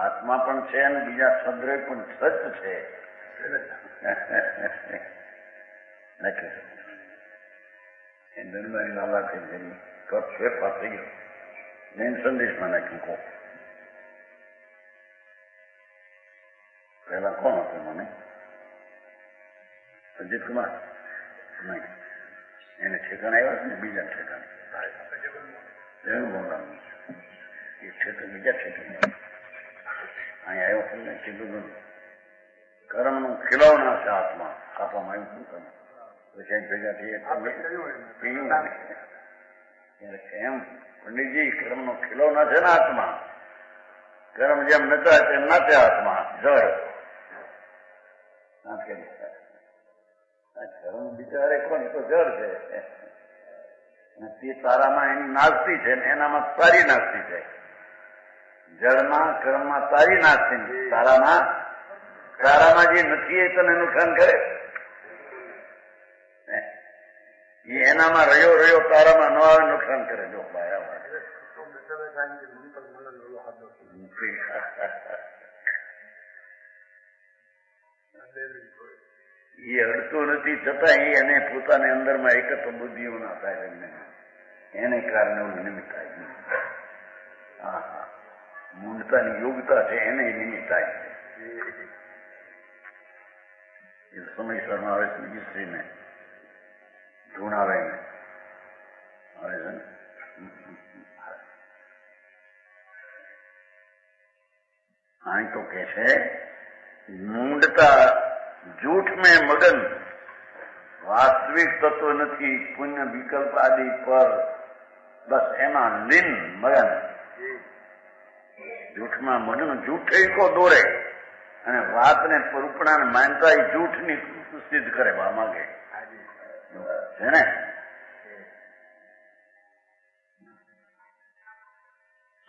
આત્મા પણ છે અને બીજા સદ્રય પણ સચ છે નર્મદી લાલા થઈ ગઈ કપ ફેરફાર થઈ ગયો મેં સંદેશમાં નાખ્યું કહો પહેલા કોણ હતું મને અજીત કુમાર નહીં એને ઠેકાણે આવ્યા છે ને બીજા ઠેકાણે એવું બોલવાનું એ ઠેકાણ બીજા ઠેકાણે અહીંયા આવ્યો છે ને કીધું કર્મનું ખીલવના છે આત્મા આપવામાં આવ્યું શું તમે પછી ભેગા થઈએ એમ પંડિતજી કર્મનો ખીલવના છે ને આત્મા કર્મ જેમ નતા તેમ નાચે આત્મા જળ નાચે કર્મ બિચારે કોણ તો જળ છે તે તારામાં એની નાસ્તી છે ને એનામાં તારી નાસ્તી છે જળમાં કર્મમાં તારી નાસ્તી તારામાં જે નથી એ તને નુકસાન કરે એ એનામાં રહ્યો તારામાં ન આવે નુકસાન કરે જો એ અડતું નથી છતાં એને પોતાની અંદરમાં એકત્વ બુદ્ધિઓ ના થાય એને કારણે ઓલું નિમિત્ત થાય હા હા મૂળતાની યોગ્યતા છે એને નિમિત્ત થાય એ સમયસરમાં આવે છે સ્ત્રીને ધૂણાવે આવે છે ને અહીં તો કે છે મૂંડતા જૂઠ में મગન, વાસ્તવિક તત્વ નથી, પુણ્ય વિકલ્પ આદિ પર બસ એમાં લીન મગન, જૂઠમાં મગન, જૂઠ કો દોરે અને વાતને રૂપણાને માનતા એ જૂઠની સિદ્ધ કરવા માંગે છે ને.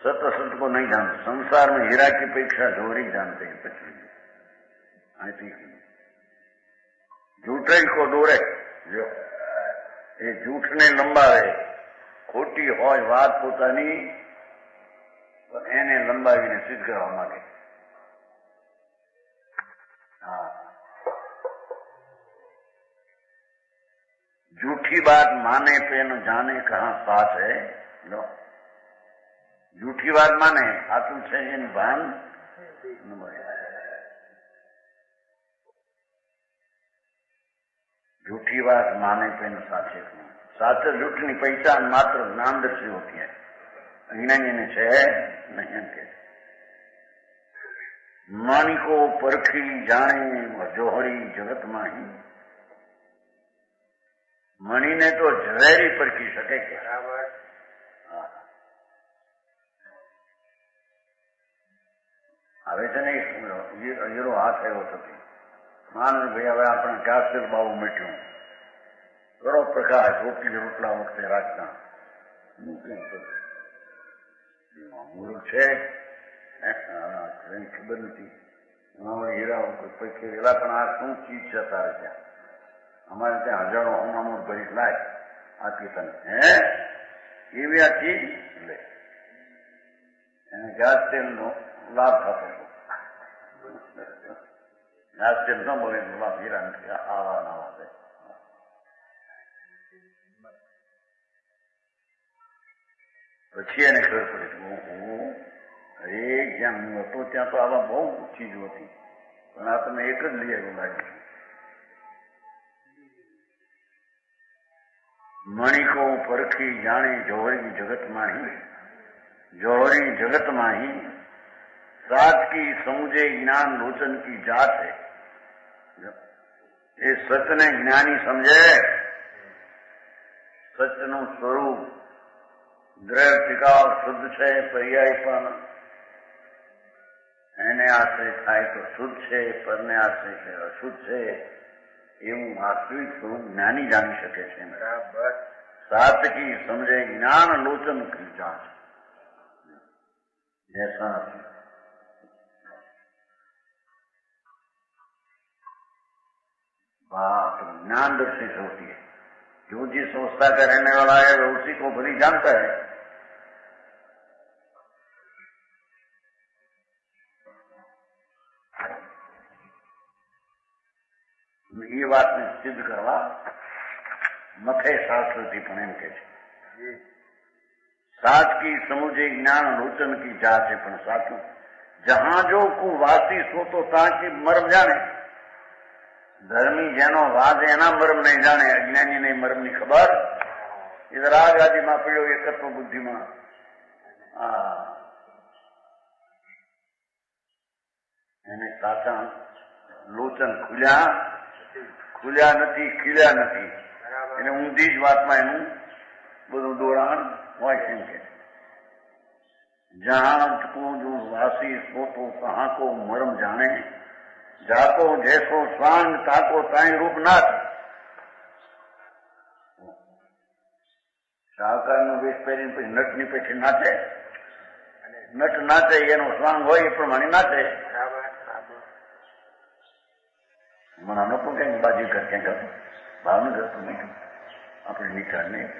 सत असत को नहीं जानते, संसार में हीरा की अपेक्षा जोहरी जानते हैं. પછી જૂઠ को દોરે, જો એ જૂઠને લંબાવે, ખોટી હોય વાત પોતાની પણ એને લંબાવીને સિદ્ધ કરવા માંગે. હા, झूठी बात माने पे न जाने कहाँ साथ है. लो, झूठी बात माने साचું છે એની ભાન ન મળે. झूठी बात माने पे न साचे को, साचे झूठની પૈસા માત્ર જ્ઞાનદર્શી હોતી है, અજ્ઞાની છે નહીં કે. માણિકો પરખી જાણે જોહરી જગતમાં ही, મણીને તો ઝવેરી પરખી શકે કે. હવે છે ને હીરો હાથ આવ્યો થતી, માન ભાઈ હવે આપણે કાસ્ટર બાબુ મીઠ્યું કરો પ્રકાશ, રોટલી રોટલા વખતે રાખતા મૂર્ખ છે ખબર નથી. હીરા પૈકી એલા પણ આ શું ચીજ છે તારે ત્યાં? અમારે ત્યાં હજારો અનામત ભરી લાય આપી તને, હે એવી આ ચીજ લે. એને ઘાસ તેલ નો લાભ થતો હતો. ઘાસ તેલ ન મળે એનો લાભ હીરા નથી. આવા નવા છે. પછી એને ખબર પડી અરે જ્યાં હું હતો ત્યાં તો આવા બહુ ચીજો હતી, પણ આ તમે એક જ લઈ આવ્યું લાગે. મણિકો પરખી જાણે જોહરી જગતમાં ही, जोहरी जगतમાં ही सात की समझे ज्ञान लोचन की जात है. એ સચને જ્ઞાની સમજે, સચનું સ્વરૂપ દ્રઢ ટીકાવ શુદ્ધ છે, પર્યાય પણ એને આશ્રય થાય તો શુદ્ધ છે, પરને આશ્રય છે અશુદ્ધ છે, એવું વાસ્તવિક સ્વરૂપ જ્ઞાની જાણી શકે છે. બરાબર. सात की समझे ज्ञान लोचन की जात, जैसा बात ज्ञानदर्शी होती है. जो जिस संस्था का रहने वाला है वह उसी को भली जानता है. ये बात ने सिद्ध करवा मथे शास्त्रથી પણ એમ કે છે सात की समुझे ज्ञान लोचन की जात है. પણ સાચું जहां जो कुवासी सो तो ताकि मर्म जाने. धर्मी જેનો વાદ એના મર્મ નહીં જાણે, અજ્ઞાની નહીં મર્મની ખબર. એ રાગ આદિમાં પડ્યો એકત્વ બુદ્ધિમાં. એને સાચા લોચન ખુલ્યા નથી, ખીલ્યા નથી. એને ઊંધી જ વાતમાં એનું બધું દોડાણ હોય કેમ કે जहां को जो वासी सो तो कहाँ को मर्म जाने. जाको जैसो स्वांग ताको ताई रूपनाथ. શાહુકારનો વેશ પહેરીને પછી નટની પછી નાચે, નટ નાચે એનો સ્વાંગ હોય એ પ્રમાણે નાચે. હમણાં નતું ક્યાંક બાજીગર ક્યાંક હતું, ભાવનગર હતું નહીં, આપણે નીકળ નહીં.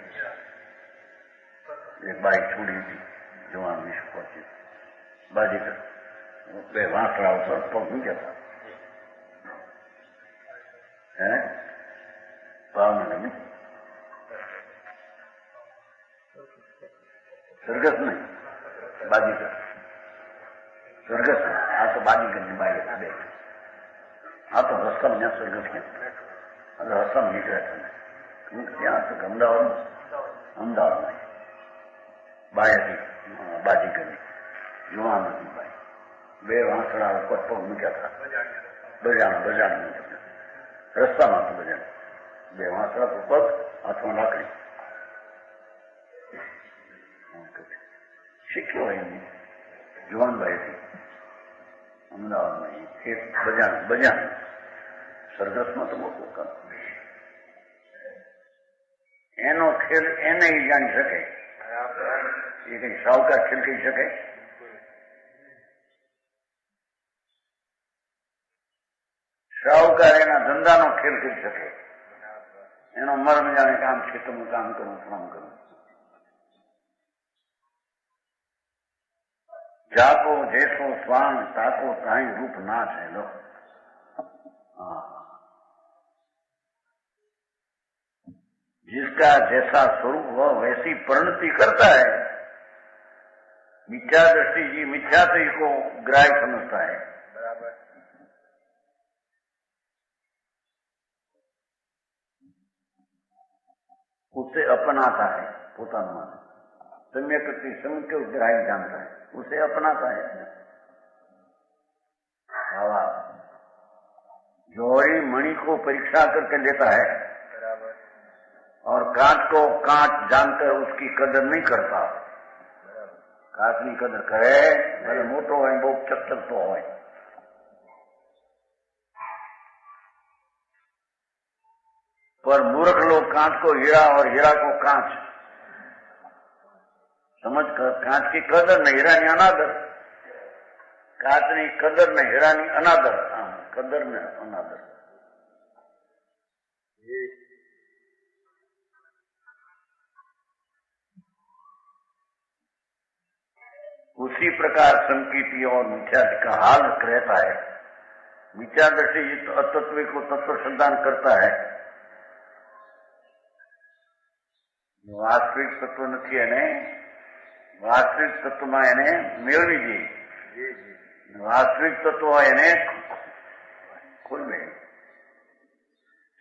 એક બાઈક છોડી હતી, જવાન વિશ્વ પહોંચી બાજીગર, બે વાંસળા ઉપર પગ મૂક્યા હતા. હે ભાવનગર નહીં, સરઘસ નહીં, બાજીગર. સરઘસ આ તો બાજીગરની બાઈ હતા બે. આ તો રસમ ત્યાં સરઘસ ક્યાં રસમ નીકળે છે ત્યાં તો અમદાવાદમાં બાઈ હતી બાજીગરની, યુવાન હતી બાઈ. બે વાંસળા ઉપર પગ મૂક્યા હતા. બજાણ રસ્તામાં હતું બજાણ. બે વાંસળા પર પગ, હાથમાં લાકડી. શીખ્યો એની જુવાનભાઈથી અમદાવાદમાં બજાણ સરઘસમાં તો મોટું કામ. એનો ખેલ એને જાણી શકે. એ કઈ સાવકાર ખેલ કહી શકે? સાવકાર એના ધંધાનો ખેલ કરી શકે. એનો મર્મ જાણે કામ છે તો હું કામ કરું, કામ કરું. जाको जैसो स्वांग ताको ताई रूप नाच है लो. जिसका जैसा स्वरूप वह वैसी परिणति करता है. मिथ्या दृष्टि जी मिथ्यात्व को ग्राह्य समझता है. बराबर. उसे अपनाता है पोता मान. सम्यक सम्यक ग्राह्य जानता है, उसे अपनाता है. जौहरी मणि को परीक्षा करके लेता है. बराबर. और कांच को कांच जानकर उसकी कदर नहीं करता. कांच की कदर करे भले मोटो है बहुत चकचकतो हो. पर मूर्ख लोग कांच को हीरा और हीरा को कांच समझ कर कांच की कदर ने हीरा ની અનાદર. કાચની કદર ને હીરાની અનાદર. કદર ને અનાદર. उसी प्रकार संकीर्ति और मिथ्या का हाल रहता है. मिथ्या दृष्टि तत्व को तत्व संतान करता है. वास्तविक तत्व નથી એને વાસ્તવિક તત્વમાં એને મેળવી દે. વાસ્તવિક તત્વ એને ખોલવે.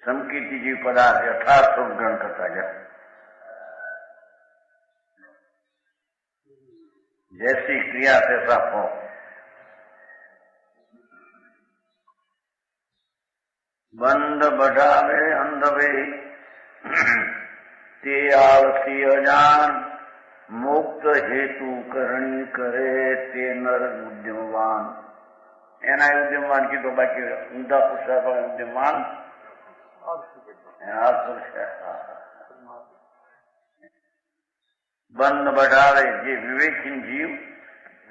સંકીર્તિ જેવી પદાર્થ યથાર્થ સ્વરૂપ ગ્રહણ કરતા જાય. जैसी क्रिया तैसा फल. બંધ બઢાવે અંધવે તે આળસી અજાણ. મુક્ત હેતુ કરણી કરે તે નર ઉદ્યમવાન. એના ઉદ્યમવાન કીધું. બાકી ઊંધા પુરુષાર્થ ઉદ્યમવાન બંધ બઢાવે જે વિવેકહીન જીવ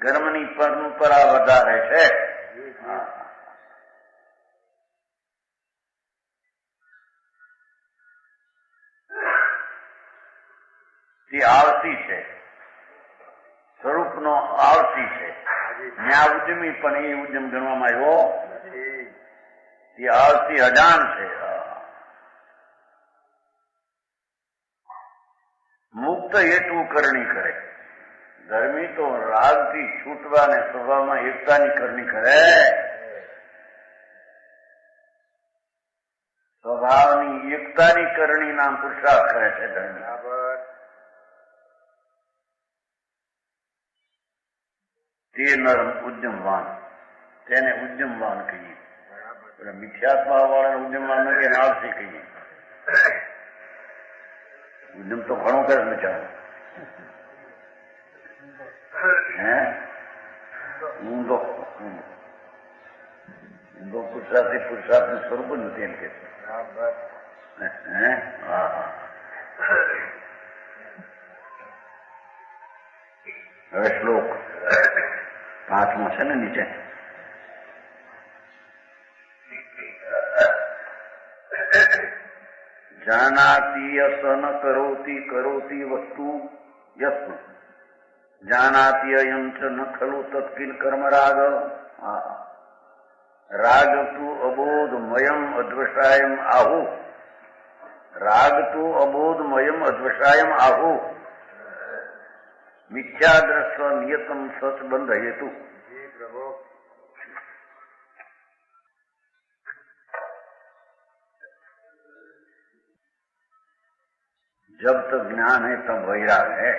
કર્મની પરંપરા વધારે છે. તે આળસી છે. સ્વરૂપનો આળસી છે. ન્યા ઉદ્યમી પણ એ ઉદ્યમ ગણવામાં આવ્યો. તે આળસી અજાણ છે. મુક્ત હેતુ કરણી કરે. ધર્મી તો રાગથી છૂટવા ને સ્વભાવમાં એકતાની કરણી કરે. સ્વભાવની એકતાની કરણી નામ પુરુષાર્થ કરે છે ધર્મી. તે નરમ ઉદ્યમવાન. તેને ઉદ્યમવાન કહીએ. મિથ્યાત્મા વાળા ઉદ્યમવાન નથી, એને આળસી કહીએ. ઉદ્યમ તો ઘણો કરે બિચારો. ઊંધો પુરુષાર્થ નું સ્વરૂપ જ નથી એમ કે છે. હવે શ્લોક 5મો છે ને નીચે. જાનાતિ અસન કરોતિ કરોતિ વસ્તુ યસ્તુ જાનાતિ અયમ ચ ન ખલુ તત્કિલ કર્મ રાગ. રાગ તુ અબોધમયમ અદ્વસાયમ આહુ. રાગ તુ અબોધમયમ અદ્વસાયમ આહુ. મિથ્યા દ્રષ્ટ નિયતમ સચ બંધ હેતુ. जब तक ज्ञान है तब वैराग है.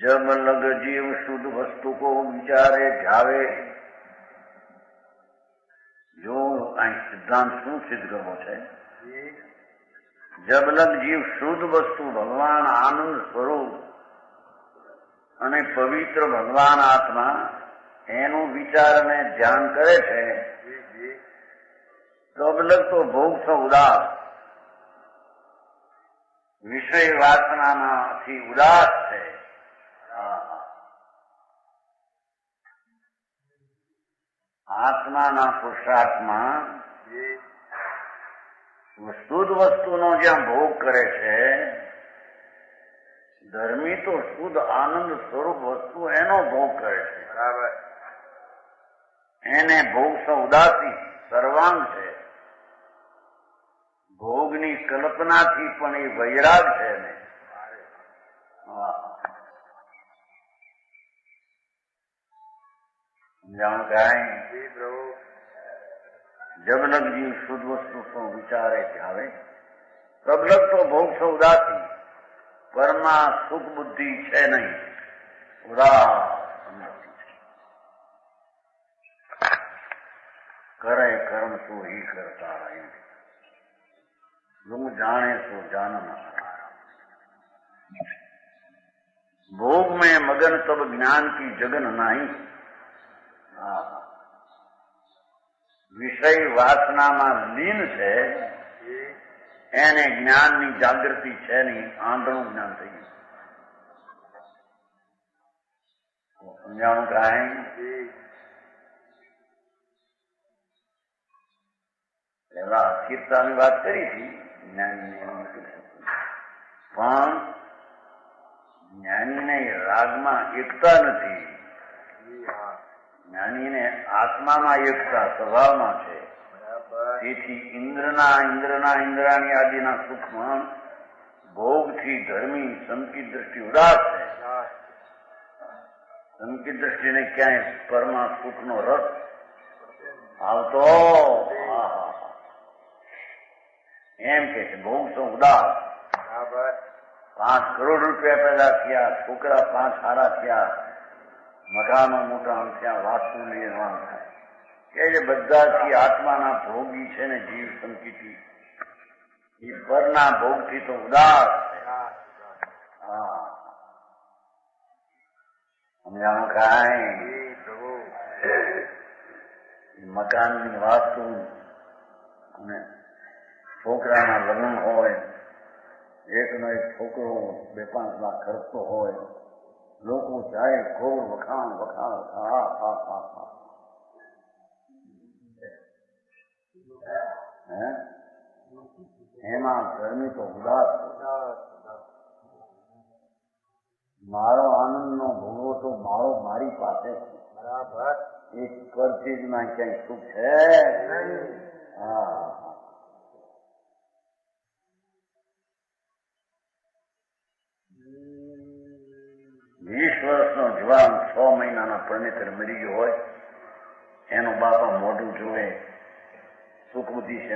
जब लग जीव शुद्ध वस्तु को विचारे ध्यावे, जो सिद्धांत શું સિદ્ધ કરવો છે? जब लग जीव शुद्ध वस्तु भगवान आनंद स्वरूप અને પવિત્ર ભગવાન આત્મા એનું વિચાર અને ધ્યાન કરે છે, તબ લગ તો ભોગ સો ઉદાસ, વિષય વાસનાથી ઉદાસ છે. આત્માના પુરુષાર્થમાં શુદ્ધ વસ્તુનો જ્યાં ભોગ કરે છે, ધર્મી તો શુદ્ધ આનંદ સ્વરૂપ વસ્તુ એનો ભોગ કરે છે. બરાબર. એને ભોગ સો ઉદાસી સર્વાંગ છે. ભોગની કલ્પનાથી પણ એ વૈરાગ છે ને. સમજાણું કાંઈ? जब लग जीव शुद्ध वस्तु को विचारे ध्यावे, तब लग तो भोग से उदासी, परमा सुख बुद्धि है नहीं, उदास करे कर्म तो ही करता रहे, तुम जाने तो जानना. भोग में मगन तब ज्ञान की जगन नहीं. વિષય વાસનામાં લીન છે, એને જ્ઞાનની જાગૃતિ છે નહીં, આંધળું જ્ઞાન થઈ ગયું. સમજાણું કાંઈ? પેલા અસ્થિરતાની વાત કરી હતી જ્ઞાનીને, પણ જ્ઞાનીને રાગમાં એકતા નથી. જ્ઞાનીને આત્મામાં એકતા સ્વભાવમાં છે. તેથી ઇન્દ્રાણી આદિના સુખમાં ભોગથી ધર્મી સંકિત દ્રષ્ટિ ઉદાસ છે. સંકિત દ્રષ્ટિને ક્યાંય પરમા સુખનો રસ આવતો એમ કે છે ભોગ તો ઉદાસ. 5 કરોડ રૂપિયા પેદા થયા, છોકરા 5 સારા થયા, મકાનો મોટા થયા, વાસ્તુ નિર્માણ થાય કે જે બધાથી આત્માના ભોગી છે ને જીવ સંકિતી, એ પરના ભોગથી તો ઉદાસ છે. સમજાણું કાંઈ? મકાનની વાસ્તુ અને છોકરાના લગ્ન હોય, એકનો એક છોકરો 2-5 લાખ ખર્ચતો હોય, લોકો જાય ખોર વખાણ એમાં ધર્મી તો ઉદાસ. મારો આનંદનો ભોગવો તો મારી પાસે છે. બરાબર. એક પરચીજમાં ક્યાંય સુખ છે? હા. 20 વર્ષનો જવાન 6 મહિનાનો પરણેતર મરી ગયો હોય, એનો બાપા મોઢું જોવે, સુખ બુદ્ધિ છે.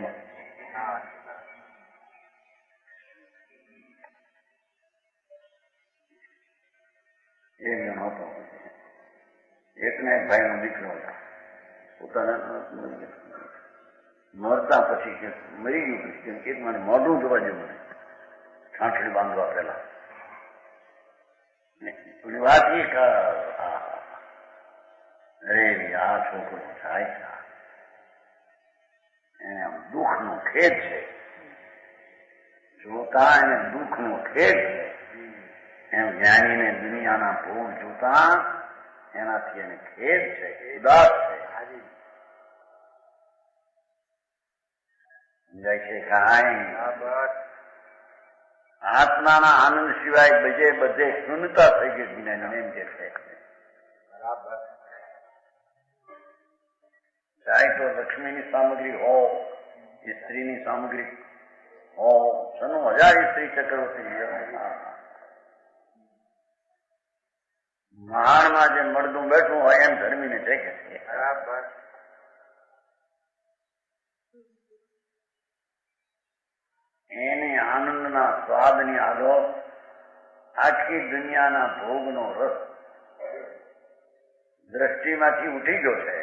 એક જણ હતો, એકને એક ભાઈનો દીકરો હતો, પોતાના મરતા પછી કે મરી ગયું પછી કે મને મોઢું જોવા જેવું મને, ઠાંઠડી બાંધવા પહેલા. વાત એ અરે આ છોકરો થાય છે, એને દુઃખનો ખેદ છે, જોતા એને દુઃખનો ખેદ છે. એમ જ્ઞાનીને દુનિયાના ભોગ જોતા એનાથી એને ખેદ છે, ઉદાસ છે. સમજાય છે કાંઈ? આત્માના આનંદ સિવાય બધે શૂન્યતા થઈ ગઈ જ્ઞાની એમ કે છે. બરાબર. ચાહે તો લક્ષ્મીની સામગ્રી હો, સ્ત્રીની સામગ્રી હો, 1000 સ્ત્રી ચક્રવર્તી મહાણમાં જે મળદું બેઠું હોય એમ ધર્મીને છે કે છે. બરાબર. એને આનંદના સ્વાદની આગળ આખી દુનિયાના ભોગનો રસ દ્રષ્ટિમાંથી ઉઠી ગયો છે.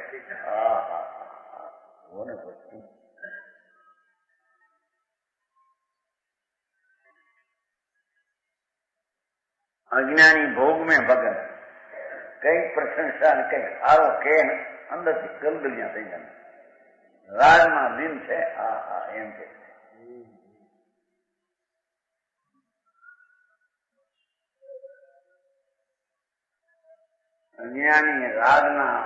અજ્ઞાની ભોગ મેં ભગન, કઈક પ્રશંસા ને કઈક સારો કે અંદરથી ગલગલિયા થઈ જાય. રાજમાં દિન છે. એમ કે અજ્ઞાની રાગના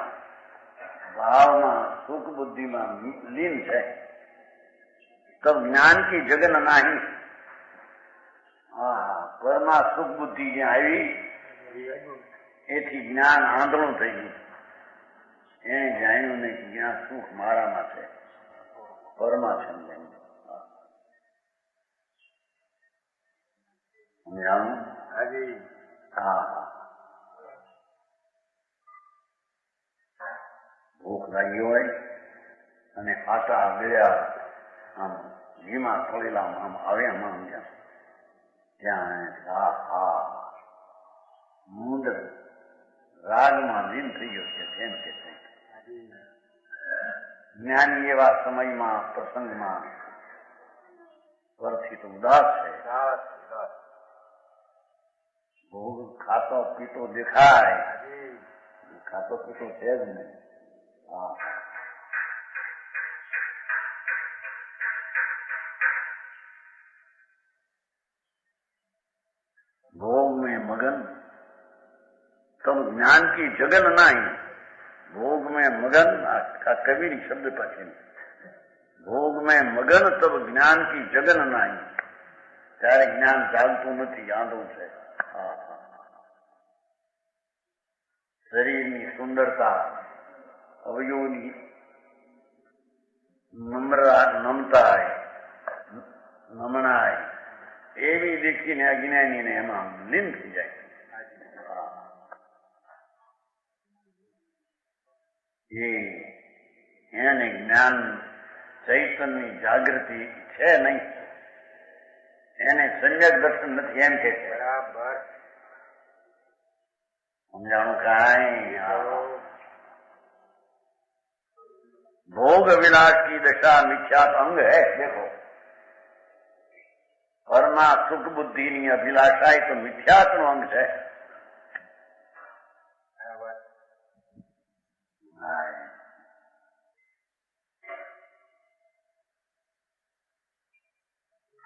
ભાવમાં સુખ બુદ્ધિમાં લીન છે. તબ જ્ઞાન કી જગન નાહી. પરમાં સુખ બુદ્ધિ જ્યાં આવી એથી જ્ઞાન આંધળું થઈ ગયું. એને જાણ્યું નહીં કે જ્યાં સુખ મારામાં છે, પરમાં સમજાયું. ભૂખ લાગી હોય અને આટા ગળ્યા આમ ઘીમાં તળેલા આમ આવ્યા આમ ત્યાં મૂંડ રાગમાં લીન થઈ ગયો છે. તેમ કે જ્ઞાની એવા સમયમાં પ્રસંગમાં પરથી તો ઉદાસ છે. ભોગ ખાતો પીતો દેખાય, ખાતો પીતો છે જ નહીં. भोग में मगन तब ज्ञान की जगन नहीं. भोग में मगन का कबीर शब्द पाछे, भोग में मगन तब ज्ञान की जगन नहीं. ત્યારે જ્ઞાન ચાલતું નથી, આંધળું છે. શરીરની સુંદરતા, અવયવોની નમતાય નમણાય એવી દેખીને અજ્ઞાનીને એમાં લીન થઈ જાય. એને જ્ઞાન ચૈતન્યની જાગૃતિ છે નહીં, એને સમ્યક દર્શન નથી. એમ કે બરાબર સમજાણું કાંઈ. भोग विलास की दशा मिथ्यात अंग है. देखो, परमा सुख बुद्धि ની અભિલાષા એ તો મિથ્યાત નો અંગ છે.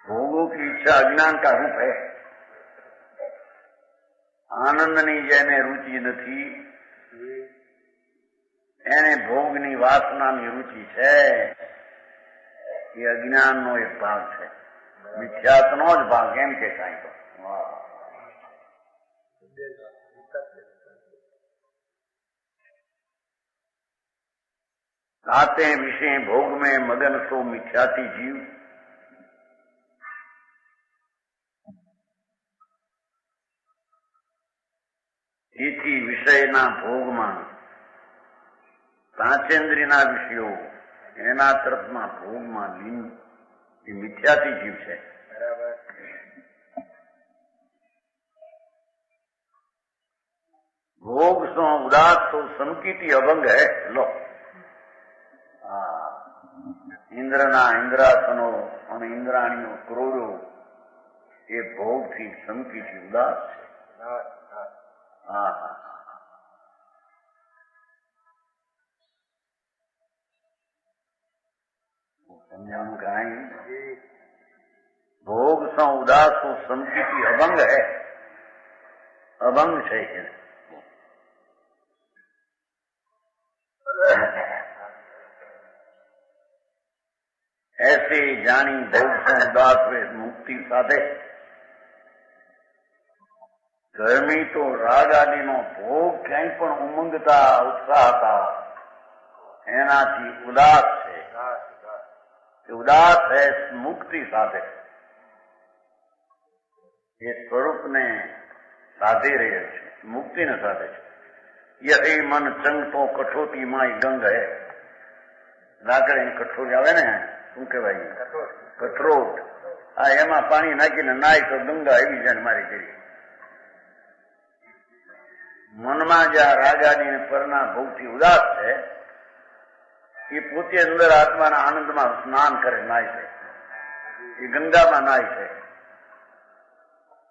भोगों की इच्छा अज्ञान का रूप है. आनंदनी जेने रुचि નથી એને ભોગની વાસનાની રુચિ છે. એ અજ્ઞાનનો એક ભાગ છે, મિથ્યાત્વનો જ ભાગ. એમ કે કાંઈ તો ताते विषय भोग में मगन सो मिथ्याती जीव. તેથી વિષયના ભોગમાં પાંચેન્દ્રિયના વિષયો એના તરફમાં ભોગમાં લીન એ મિથ્યાથી જીવ છે. બરાબર. ભોગ સો ઉદાસ તો સંકિતી અભંગ હે. લો, ઇન્દ્રના ઇન્દ્રાસનો અને ઇન્દ્રાણીઓ ક્રોડો એ ભોગથી સંકિતી ઉદાસ છે. समझाऊं कहीं. भोग सा उदास तो संकिति अभंग है. अभंग है. ऐसे जानी भोग सा उदास वे मुक्ति साधे. ગરમી તો રાગ આદિનો ભોગ ક્યાંય પણ ઉમંગતા ઉત્સાહતા એનાથી ઉદાસ છે. ઉદાસ है मुक्ति साधे. ये स्वरूप ने साधे रहे છે, मुक्ति ने साधे છે. यही मन चंग तो कठोती माई गंग है. લાકડે કઠોળ આવે ને, શું કહેવાય, કઠરોટ. એમાં પાણી નાખીને નાય તો ગંગા આવી જાય મારી કરી. મનમાં જે આ રાગાદીને પરના ભોગથી ઉદાસ છે એ પોતે અંદર આત્માના આનંદમાં સ્નાન કરે, નાય છે, એ ગંગામાં નાય છે.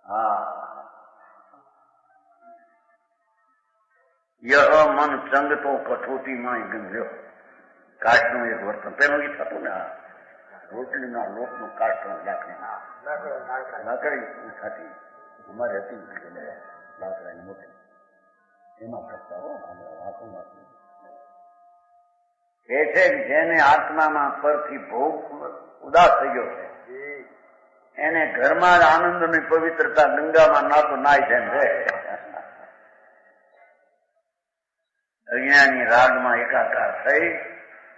હા, યહ મન ચંગતો કઠોટીમાં ગંધ્યો. કાષ્ટનું એક વર્તન પેલું એ થતું ને, રોટલીના લોટનું કાષ્ટનું લાકડી થતી અમારે હતી લાકડાની મોટી, એમાં કરતા હો વાતું વાતું. એ છે જેને આત્મામાં પરથી ભોગ ઉદાસ થઈ ગયો છે એને ઘરમાં જ આનંદની પવિત્રતા ગંગામાં નાતો નાય છે. અજ્ઞાની રાગમાં એકાકાર થઈ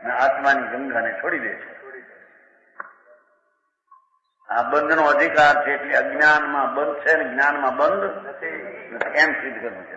અને આત્માની ગંગાને છોડી દે છે. આ બંધનો અધિકાર છે એટલે અજ્ઞાનમાં બંધ છે ને જ્ઞાનમાં બંધ નથી, એમ સિદ્ધ કરવું છે.